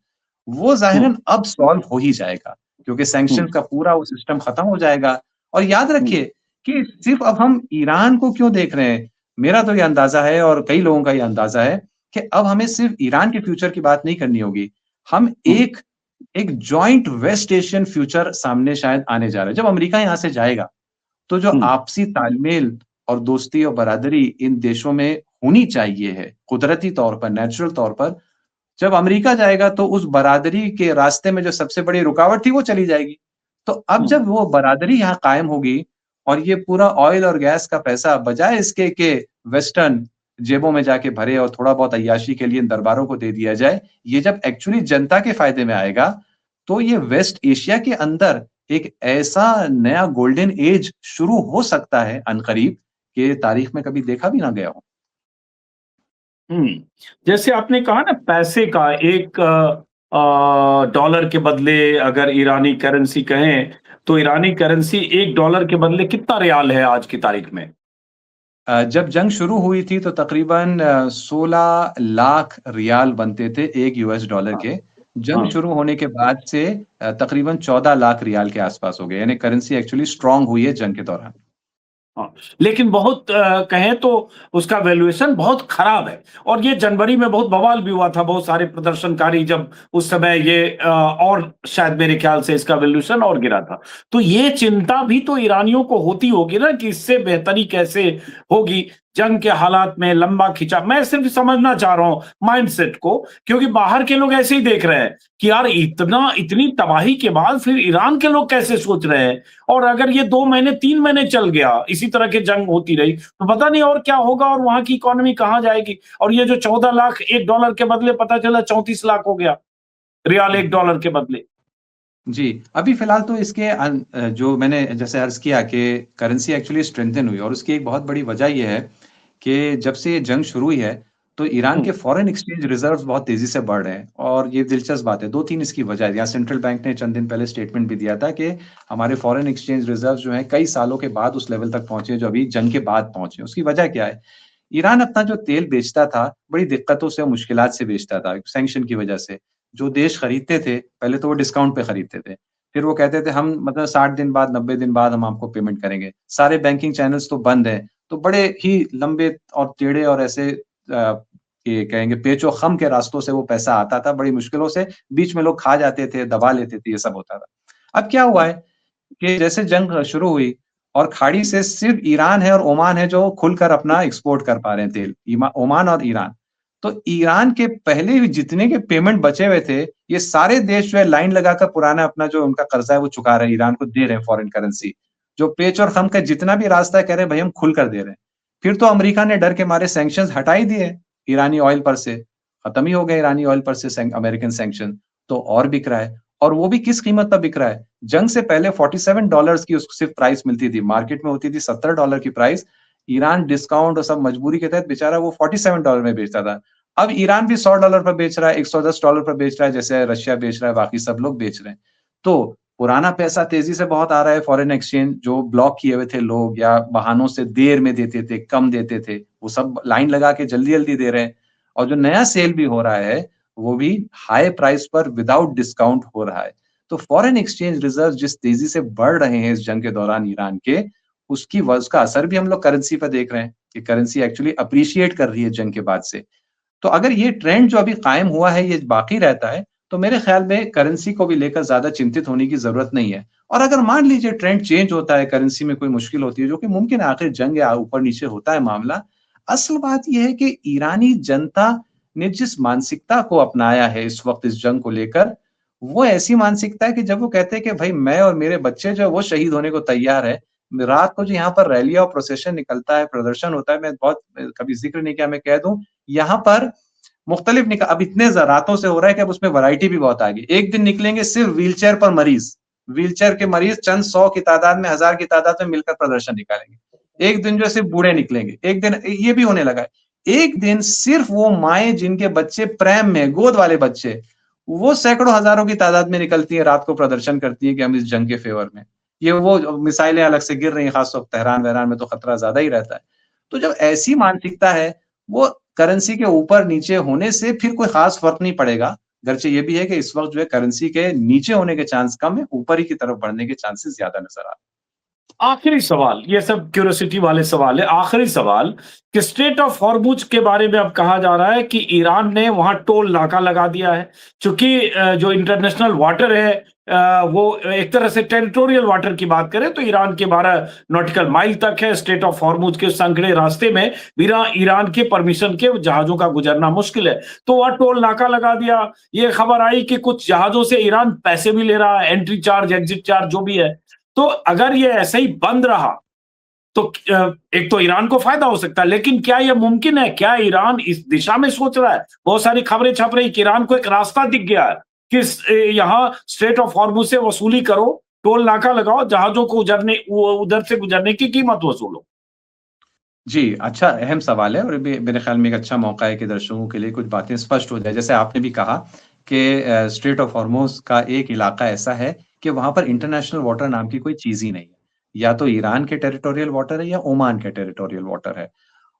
वो हम्म, ज़ाहिरन अब सॉल्व हो ही जाएगा, क्योंकि हम्म, सैंक्शंस का पूरा वो सिस्टम खत्म हो जाएगा। और याद हम्म, रखिए कि सिर्फ़ अब हम ईरान को क्यों देख रहे हैं, मेरा तो ये अंदाज़ा है और कई लोगों का ये अंदाज़ा है कि अब हमें सिर्फ़ ईरान के फ्यूचर की बात नहीं करनी होगी। हम हम्म, एक एक जॉइंट वेस्ट एशियन फ्यूचर सामने शायद आने जा रहा है। जब अमेरिका यहाँ से जाएगा, तो जो हम्म, आपसी तालमेल और दोस्ती और बरादरी इन देशों में होनी चाहिए है, कुदरती तौर पर, नेचुरल तौर पर, जब अमेरिका जाएगा तो उस बरादरी के रास्ते में जो सबसे बड़ी रुकावट थी वो चली जाएगी। तो अब हम्म, जब वो बरादरी यहाँ कायम होगी और ये पूरा ऑयल और गैस का पैसा बजाए इसके कि वेस्टर्न जेबों में जाके भरे और थोड़ा बहुत अय्याशी के लिए इन दरबारों को दे दिया जाए, ये जब एक्चुअली जनता के फ़ायदे में आएगा, तो ये वेस्ट एशिया के अंदर एक ऐसा नया गोल्डन एज शुरू हो सकता है अनकरीब, कि तारीख में कभी देखा भी ना गया हो। हम्म। जैसे आपने कहा ना, पैसे का एक डॉलर के बदले अगर ईरानी करेंसी कहें, तो ईरानी करेंसी $1 के बदले कितना रियाल है आज की तारीख में? जब जंग शुरू हुई थी तो तकरीबन 16 लाख रियाल बनते थे एक यूएस डॉलर हाँ, के। जंग हाँ, शुरू होने के बाद से तकरीबन 14 लाख रियाल के आसपास हो गए, यानी करेंसी एक्चुअली स्ट्रांग हुई है जंग के दौरान। हाँ। लेकिन बहुत कहें तो उसका वैल्यूएशन बहुत खराब है और ये जनवरी में बहुत बवाल भी हुआ था, बहुत सारे प्रदर्शनकारी जब उस समय ये और शायद मेरे ख्याल से इसका वैल्यूएशन और गिरा था। तो ये चिंता भी तो ईरानियों को होती होगी ना कि इससे बेहतरी कैसे होगी जंग के हालात में लंबा खिंचा। मैं सिर्फ समझना चाह रहा हूँ माइंडसेट को, क्योंकि बाहर के लोग ऐसे ही देख रहे हैं कि यार इतनी तबाही के बाद फिर ईरान के लोग कैसे सोच रहे हैं, और अगर ये 2 महीने 3 महीने चल गया इसी तरह की जंग होती रही तो पता नहीं और क्या होगा और वहां की इकोनॉमी कहां जाएगी। और ये जो 14 लाख एक डॉलर के बदले पता चला 34 लाख हो गया, रियाल एक डॉलर के बदले। जी, अभी फ़िलहाल तो इसके जो मैंने जैसे अर्ज़ किया कि करेंसी एक्चुअली स्ट्रेंथन हुई और उसकी एक बहुत बड़ी वजह ये है कि जब से ये जंग शुरू हुई है, तो ईरान के हम्म, फ़ॉरेन एक्सचेंज रिज़र्व्स बहुत तेज़ी से बढ़ रहे हैं और ये दिलचस्प बात है। 2-3 इसकी वजह है। यहाँ सेंट्रल बैंक ने चंद दिन पहले स्टेटमेंट भी दिया था कि हमारे फ़ॉरेन एक्सचेंज रिज़र्व्स जो हैं, कई सालों के बाद उस लेवल तक पहुँचे, जो अभी जंग के बाद पहुँचे। उसकी वजह क्या है? ईरान अपना जो तेल बेचता था, बड़ी दिक्कतों से और मुश्किलात से बेचता था, सैंक्शन की वजह से। जो देश खरीदते थे, पहले तो वो डिस्काउंट पे खरीदते थे। फिर वो कहते थे हम मतलब 60 दिन बाद, 90 दिन बाद हम आपको पेमेंट करेंगे। सारे बैंकिंग चैनल्स तो बंद हैं, तो बड़े ही लंबे और टेढ़े और ऐसे ये कहेंगे पेचो-ख़म के रास्तों से वो पैसा आता था, बड़ी मुश्किलों से, बीच में लोग खा जाते थे, दबा लेते थे, ये सब होता था। अब क्या हुआ है कि जैसे जंग शुरू हुई और खाड़ी से सिर्फ ईरान है और ओमान है जो खुलकर अपना एक्सपोर्ट कर पा रहे हैं तेल, ओमान और ईरान। तो ईरान के पहले भी जितने के पेमेंट बचे हुए थे, ये सारे देश जो है लाइन लगाकर पुराना अपना जो उनका कर्जा है वो चुका रहे हैं, ईरान को दे रहे हैं फॉरेन करेंसी। जो पेच और खम का जितना भी रास्ता है कह रहे हैं भई हम खुलकर दे रहे हैं। फिर तो अमेरिका ने डर के मारे सैंक्शंस हटा ही दिए ईरानी ऑयल पर से, खत्म ही हो गए ईरानी ऑयल पर से अमेरिकन सैंक्शन, तो और बिक रहा है और वो भी किस कीमत पर बिक रहा है? जंग से पहले $47 की उसको सिर्फ प्राइस मिलती थी, मार्केट में होती थी $70 की प्राइस। ईरान डिस्काउंट और सब मजबूरी के तहत बेचारा वो $47 में बेचता था। अब ईरान भी $100 पर बेच रहा है, $110 पर बेच रहा है, जैसे रशिया बेच रहा है, बाकी सब लोग बेच रहे हैं। तो पुराना पैसा तेज़ी से बहुत आ रहा है, फॉरेन एक्सचेंज जो ब्लॉक किए हुए थे लोग या बहानों से देर में देते थे, कम देते थे, वो सब लाइन लगा के जल्दी-जल्दी दे रहे हैं और जो नया सेल भी हो रहा है, वो भी हाई प्राइस पर विदाउट डिस्काउंट हो रहा है। तो फॉरेन एक्सचेंज रिजर्व जिस तेजी से बढ़ रहे हैं इस जंग के दौरान ईरान के, उसका असर भी हम लोग करेंसी पर देख रहे हैं कि करेंसी एक्चुअली अप्रिशिएट कर रही है जंग के बाद से। तो अगर ये ट्रेंड जो अभी कायम हुआ है, ये बाकी रहता है, तो मेरे ख्याल में करेंसी को भी लेकर ज़्यादा चिंतित होने की ज़रूरत नहीं है। और अगर मान लीजिए ट्रेंड चेंज होता है, करेंसी में कोई मुश्किल होती है, जो कि मुमकिन है, आखिर जंग है, ऊपर-नीचे होता है मामला। असल बात ये है कि ईरानी जनता ने जिस मानसिकता को अपनाया है इस वक़्त इस जंग को लेकर, वो ऐसी मानसिकता है कि जब वो कहते हैं कि भई मैं और मेरे बच्चे जो है वो शहीद होने को तैयार है। रात को जो यहाँ पर रैलियाँ और प्रोसेशन निकलता है, प्रदर्शन होता है, मैं बहुत कभी ज़िक्र नहीं किया, मैं कह दूँ, यहाँ पर मुख्तलिफ अब इतने रातों से हो रहा है कि अब उसमें वैरायटी भी बहुत आ गई। एक दिन निकलेंगे सिर्फ व्हीलचेयर पर मरीज़, व्हीलचेयर के मरीज़ चंद 100 की तादाद में, 1000 की तादाद में मिलकर प्रदर्शन निकालेंगे। एक दिन जो है सिर्फ बूढ़े निकलेंगे, एक दिन ये भी होने लगा है। एक दिन सिर्फ वो माएँ जिनके बच्चे प्रैम में, गोद वाले बच्चे, वो सैकड़ों हज़ारों की तादाद में निकलती हैं, रात को प्रदर्शन करती हैं कि हम इस जंग के फ़ेवर में। ये वो मिसाइलें अलग से गिर रही हैं, ख़ास तौर पे तेहरान-वेहरान में तो खतरा ज़्यादा ही रहता है। तो जब ऐसी मानसिकता है, वो करेंसी के ऊपर-नीचे होने से फिर कोई ख़ास फ़र्क नहीं पड़ेगा। गर्चे ये भी है कि इस वक़्त जो है करेंसी के नीचे होने के चांस कम है, ऊपर ही की तरफ बढ़ने के चांसेस ज़्यादा नज़र आ रहे हैं। आखिरी सवाल, ये सब क्यूरियोसिटी वाले सवाल है। आखिरी सवाल कि स्ट्रेट ऑफ हॉर्मुज के बारे में अब कहा जा रहा है कि ईरान ने वहां टोल नाका लगा दिया है, क्योंकि जो इंटरनेशनल वाटर है वो एक तरह से टेरिटोरियल वाटर की बात करें तो ईरान के 12 नॉटिकल माइल तक है। स्ट्रेट ऑफ हॉर्मुज के संकड़े रास्ते में बिना ईरान के परमिशन के जहाजों का गुजरना मुश्किल है, तो वह टोल नाका लगा दिया। ये खबर आई कि कुछ जहाजों से ईरान पैसे भी ले रहा है, एंट्री चार्ज, एग्जिट चार्ज जो भी है। तो अगर ये ऐसे ही बंद रहा तो एक तो ईरान को फायदा हो सकता है, लेकिन क्या यह मुमकिन है? क्या ईरान इस दिशा में सोच रहा है? बहुत सारी खबरें छप रही कि ईरान को एक रास्ता दिख गया है कि यहाँ स्ट्रेट ऑफ हॉर्मुज से वसूली करो, टोल नाका लगाओ, जहाजों को उधर से गुजरने की कीमत वसूलो। जी, अच्छा अहम सवाल है और मेरे ख़्याल में एक अच्छा मौका है कि दर्शकों के लिए कुछ बातें स्पष्ट हो जाए। जैसे आपने भी कहा कि स्ट्रेट ऑफ हॉर्मुज़ का एक इलाका ऐसा है कि वहाँ पर इंटरनेशनल वाटर नाम की कोई चीज़ ही नहीं है। या तो ईरान के टेरिटोरियल वाटर है या ओमान के टेरिटोरियल वाटर है।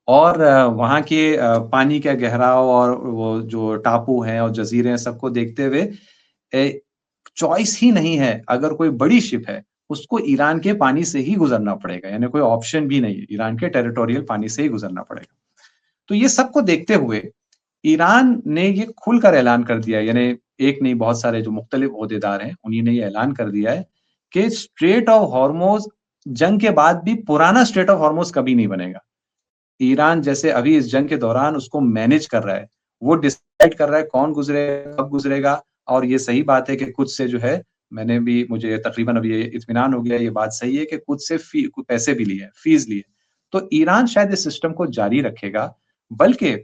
और वहाँ के पानी का गहराव और वो जो टापू हैं और जज़ीरे हैं सबको देखते हुए चॉइस ही नहीं है, अगर कोई बड़ी शिप है, उसको ईरान के पानी से ही गुज़रना पड़ेगा, यानी कोई ऑप्शन भी नहीं है, ईरान के टेरिटोरियल पानी से ही गुज़रना पड़ेगा। तो ये सबको देखते हुए ईरान ने ये खुलकर ऐलान कर दिया, यानी एक नहीं बहुत सारे जो मुख्तलिफ ओहदेदार हैं, उन्हीं ने ये ऐलान कर दिया है कि स्ट्रेट ऑफ हॉर्मुज़ जंग के बाद भी पुराना स्ट्रेट ऑफ हॉर्मुज़ कभी नहीं बनेगा। ईरान जैसे अभी इस जंग के दौरान उसको मैनेज कर रहा है, वो डिसाइड कर रहा है कौन गुज़रेगा, कब गुज़रेगा। और ये सही बात है कि कुछ से जो है मैंने भी मुझे तकरीबन अभी ये इत्मीनान हो गया, ये बात सही है कि कुछ से पैसे भी लिए, फीस लिए। तो ईरान शायद इस सिस्टम को जारी रखेगा, बल्कि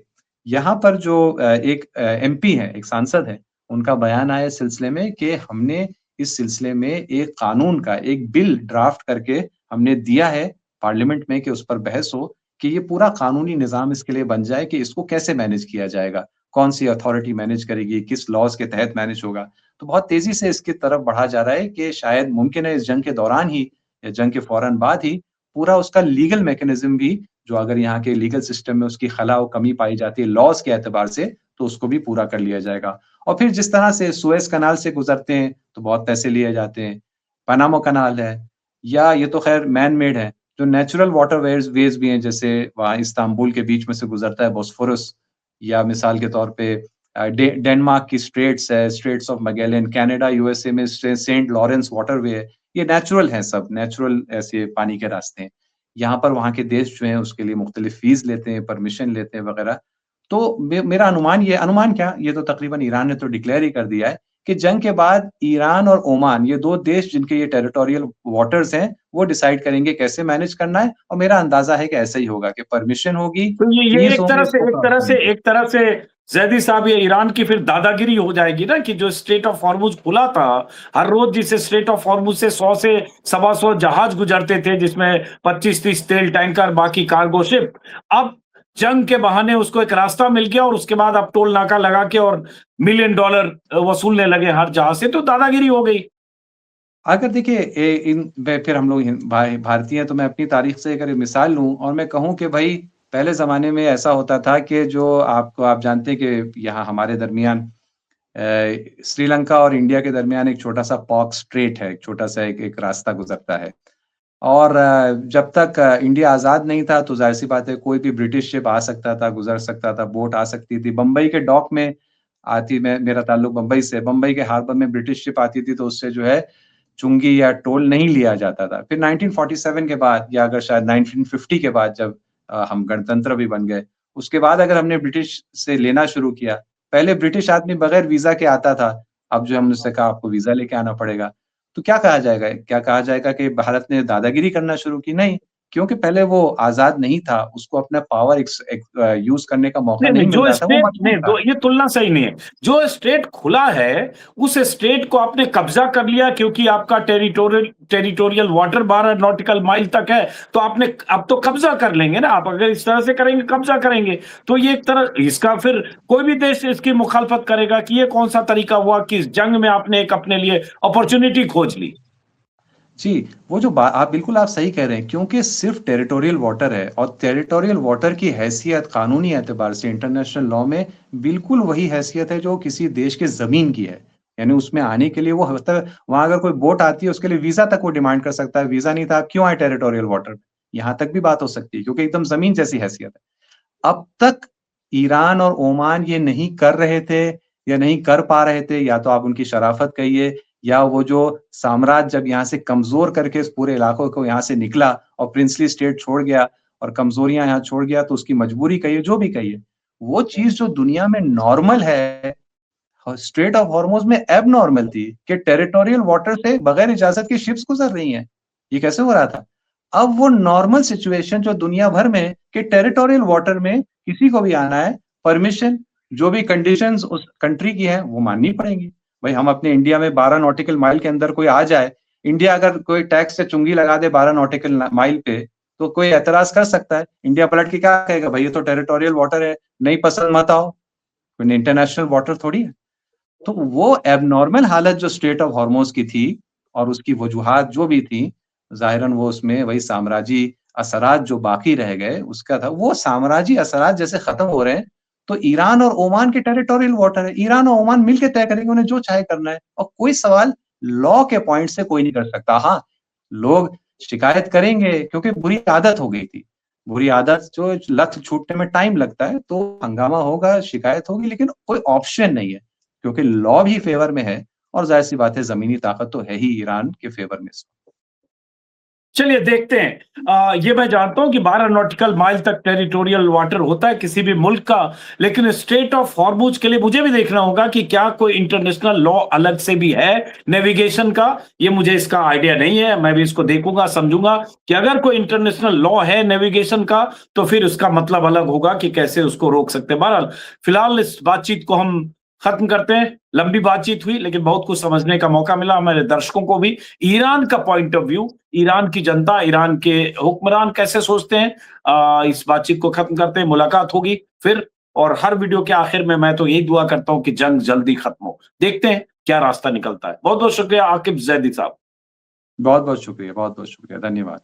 यहाँ पर जो एक एमपी है, एक सांसद है, उनका बयान आया इस सिलसिले में कि हमने इस सिलसिले में एक कानून का एक बिल ड्राफ्ट करके हमने दिया है पार्लियामेंट में कि उस पर बहस हो, कि ये पूरा कानूनी निज़ाम इसके लिए बन जाए कि इसको कैसे मैनेज किया जाएगा, कौन-सी अथॉरिटी मैनेज करेगी, किस लॉज़ के तहत मैनेज होगा। तो बहुत तेज़ी से इसकी तरफ बढ़ा जा रहा है कि शायद मुमकिन है इस जंग के दौरान ही या जंग के फ़ौरन बाद ही पूरा उसका लीगल मैकेनिज़्म भी, जो अगर यहाँ के लीगल सिस्टम में उसकी खला और कमी पाई जाती है लॉज़ के एतबार से, तो उसको भी पूरा कर लिया जाएगा। और फिर जिस तरह से सुएज़ कनाल से गुज़रते हैं, तो बहुत पैसे लिए जाते हैं। पनामा कनाल है, या ये तो ख़ैर मैन मेड है, जो नेचुरल वाटर वेज़ भी हैं, जैसे वहाँ इस्तांबुल के बीच में से गुज़रता है बॉस्फोरस, या मिसाल के तौर पे डेनमार्क की स्ट्रेट्स है, straits of Magellan, Canada, USA में सेंट लॉरेंस वाटरवे है। ये नेचुरल हैं सब, नेचुरल ऐसे पानी के रास्ते हैं। यहाँ पर वहाँ के देश जो हैं उसके लिए मुख्तलिफ फ़ीस लेते हैं, परमिशन लेते हैं वग़ैरह। तो मेरा अनुमान क्या, ये तो तकरीबन ईरान ने तो डिक्लेयर ही कर दिया है कि जंग के बाद ईरान और ओमान, ये 2 देश जिनके ये टेरिटोरियल वाटर्स हैं, वो डिसाइड करेंगे कैसे मैनेज करना है। और मेरा अंदाज़ा है कि ऐसा ही होगा कि परमिशन होगी, तो ये फीस होंगे, इसको क्रॉस करने। एक तरह से ज़ैदी साहब, ये ईरान की फिर दादागिरी हो जाएगी ना, कि जो स्ट्रेट ऑफ हॉर्मुज़ खुला था, हर रोज़ जिसे स्ट्रेट ऑफ हॉर्मुज़ से 100 से सवा 100 जहाज़ गुजरते थे, जिसमें 25-30 तेल टैंकर, बाकी कार्गो शिप। अब जंग के बहाने उसको एक रास्ता मिल गया और उसके बाद अब टोल नाका लगा के और मिलियन डॉलर वसूलने लगे हर जहाज़ से, तो दादागिरी हो गई। अगर देखिए फिर हम लोग भारतीय हैं, तो मैं अपनी तारीख से अगर मिसाल लूँ और मैं कहूँ कि भाई पहले ज़माने में ऐसा होता था कि जो आप जानते हैं कि यहाँ हमारे दरमियान श्रीलंका और इंडिया के दरमियान एक छोटा-सा पॉक स्ट्रेट है, एक छोटा-सा एक एक रास्ता गुज़रता है। और जब तक इंडिया आज़ाद नहीं था, तो ज़ाहिर-सी बात है कोई भी ब्रिटिश शिप आ सकता था, गुज़र सकता था, बोट आ सकती थी। बम्बई के डॉक में आती, मैं मेरा ताल्लुक बम्बई से, बम्बई के हार्बर में ब्रिटिश शिप आती थी, तो उससे जो है चुंगी या टोल नहीं लिया जाता था। फिर 1947 के बाद, या अगर शायद 1950 के बाद, जब हम गणतंत्र भी बन गए, उसके बाद अगर हमने ब्रिटिश से लेना शुरू किया, पहले ब्रिटिश आदमी बगैर वीज़ा के आता था, अब जो हमने उससे कहा आपको वीज़ा लेके आना पड़ेगा। तो क्या कहा जाएगा? क्या कहा जाएगा कि भारत ने दादागिरी करना शुरू की? नहीं, क्योंकि पहले वो आज़ाद नहीं था, उसको अपना पावर यूज़ करने का मौका नहीं, नहीं नहीं, मिल जो रहा था, वो स्टेट मजबूर नहीं, था। दो ये तुलना सही नहीं है। जो स्टेट खुला है, उस स्टेट को आपने कब्ज़ा कर लिया क्योंकि आपका टेरिटोरियल वाटर 12 नॉटिकल माइल तक है, तो आपने अब तो कब्ज़ा कर लेंगे ना, आप अगर इस तरह से करेंगे, कब्ज़ा करेंगे। तो ये एक तरह इसका फिर कोई भी देश इसकी मुखालफत करेगा कि ये कौन-सा तरीका हुआ कि इस जंग में आपने एक अपने लिए अपॉर्च्युनिटी खोज ली। जी, वो जो बा आप बिल्कुल आप सही कह रहे हैं, क्योंकि सिर्फ़ टेरिटोरियल वाटर है और टेरिटोरियल वाटर की हैसियत कानूनी एतबार से इंटरनेशनल लॉ में बिल्कुल वही हैसियत है जो किसी देश के ज़मीन की है। यानी उसमें आने के लिए वो मतलब वहाँ अगर कोई बोट आती है उसके लिए वीज़ा तक वो डिमांड कर सकता है, वीज़ा नहीं था आप क्यों आए टेरिटोरियल वाटर में? यहाँ तक भी बात हो सकती है क्योंकि एकदम ज़मीन जैसी हैसियत है। अब तक ईरान और ओमान ये नहीं कर रहे थे या नहीं कर पा रहे थे, या तो आप उनकी शराफ़त कहिए, या वो जो साम्राज्य जब यहाँ से कमज़ोर करके इस पूरे इलाकों को यहाँ से निकला और प्रिंसली स्टेट छोड़ गया और कमज़ोरियाँ यहाँ छोड़ गया, तो उसकी मजबूरी कहिए, जो भी कहिए। वो चीज़ जो दुनिया में नॉर्मल है, स्ट्रेट ऑफ हॉर्मुज़ में एबनॉर्मल थी कि टेरिटोरियल वाटर से बगैर इजाज़त की शिप्स गुज़र रही हैं। ये कैसे हो रहा था? अब वो नॉर्मल सिचुएशन जो दुनिया भर में कि टेरिटोरियल वाटर में किसी को भी आना है, परमिशन जो भी कंडीशंस उस कंट्री की हैं, वो माननी पड़ेंगी। भाई हम अपने इंडिया में 12 नॉटिकल माइल के अंदर कोई आ जाए, इंडिया अगर कोई टैक्स से चुंगी लगा दे 12 नॉटिकल माइल पे, तो कोई एतराज़ कर सकता है। इंडिया पलट के क्या कहेगा, भई ये तो टेरिटोरियल वाटर है, नहीं पसंद मत आओ। कोई इंटरनेशनल वाटर थोड़ी है। तो वो एब्नॉर्मल हालत जो स्ट्रेट ऑफ हॉर्मुज़ की थी और उसकी वजूहात जो भी थी, ज़ाहिरन वो उसमें वही साम्राज्यी असरात जो बाकी रह गए उसका था, वो साम्राज्यी असरात जैसे खत्म हो रहे हैं, तो ईरान और ओमान के टेरिटोरियल वाटर है, ईरान और ओमान मिलके तय करेंगे उन्हें जो चाहे करना है और कोई सवाल लॉ के पॉइंट से कोई नहीं कर सकता। हाँ, लोग शिकायत करेंगे क्योंकि बुरी आदत हो गई थी। बुरी आदत जो लत छूटने में टाइम लगता है, तो हंगामा होगा, शिकायत होगी, लेकिन कोई ऑप्शन नहीं है, क्योंकि लॉ भी फेवर में है और ज़ाहिर-सी बात है ज़मीनी ताकत तो है ही ईरान के फेवर में। चलिए देखते हैं। ये मैं जानता हूं कि 12 नॉटिकल माइल तक टेरिटोरियल वाटर होता है किसी भी मुल्क का, लेकिन स्ट्रेट ऑफ हॉर्मुज के लिए मुझे भी देखना होगा कि क्या कोई इंटरनेशनल लॉ अलग से भी है नेविगेशन का। ये मुझे इसका आइडिया नहीं है, मैं भी इसको देखूंगा, समझूंगा कि अगर कोई इंटरनेशनल लॉ है नेविगेशन का तो फिर उसका मतलब अलग होगा कि कैसे उसको रोक सकते हैं। बहरहाल फिलहाल इस बातचीत को हम खत्म करते हैं। लंबी बातचीत हुई लेकिन बहुत कुछ समझने का मौका मिला हमारे दर्शकों को भी। ईरान का पॉइंट ऑफ व्यू, ईरान की जनता, ईरान के हुक्मरान कैसे सोचते हैं, इस बातचीत को खत्म करते हैं। मुलाकात होगी फिर, और हर वीडियो के आखिर में मैं तो यही दुआ करता हूं कि जंग जल्दी खत्म हो। देखते हैं क्या रास्ता निकलता है। बहुत बहुत शुक्रिया आकिब जैदी साहब। बहुत-बहुत शुक्रिया, धन्यवाद।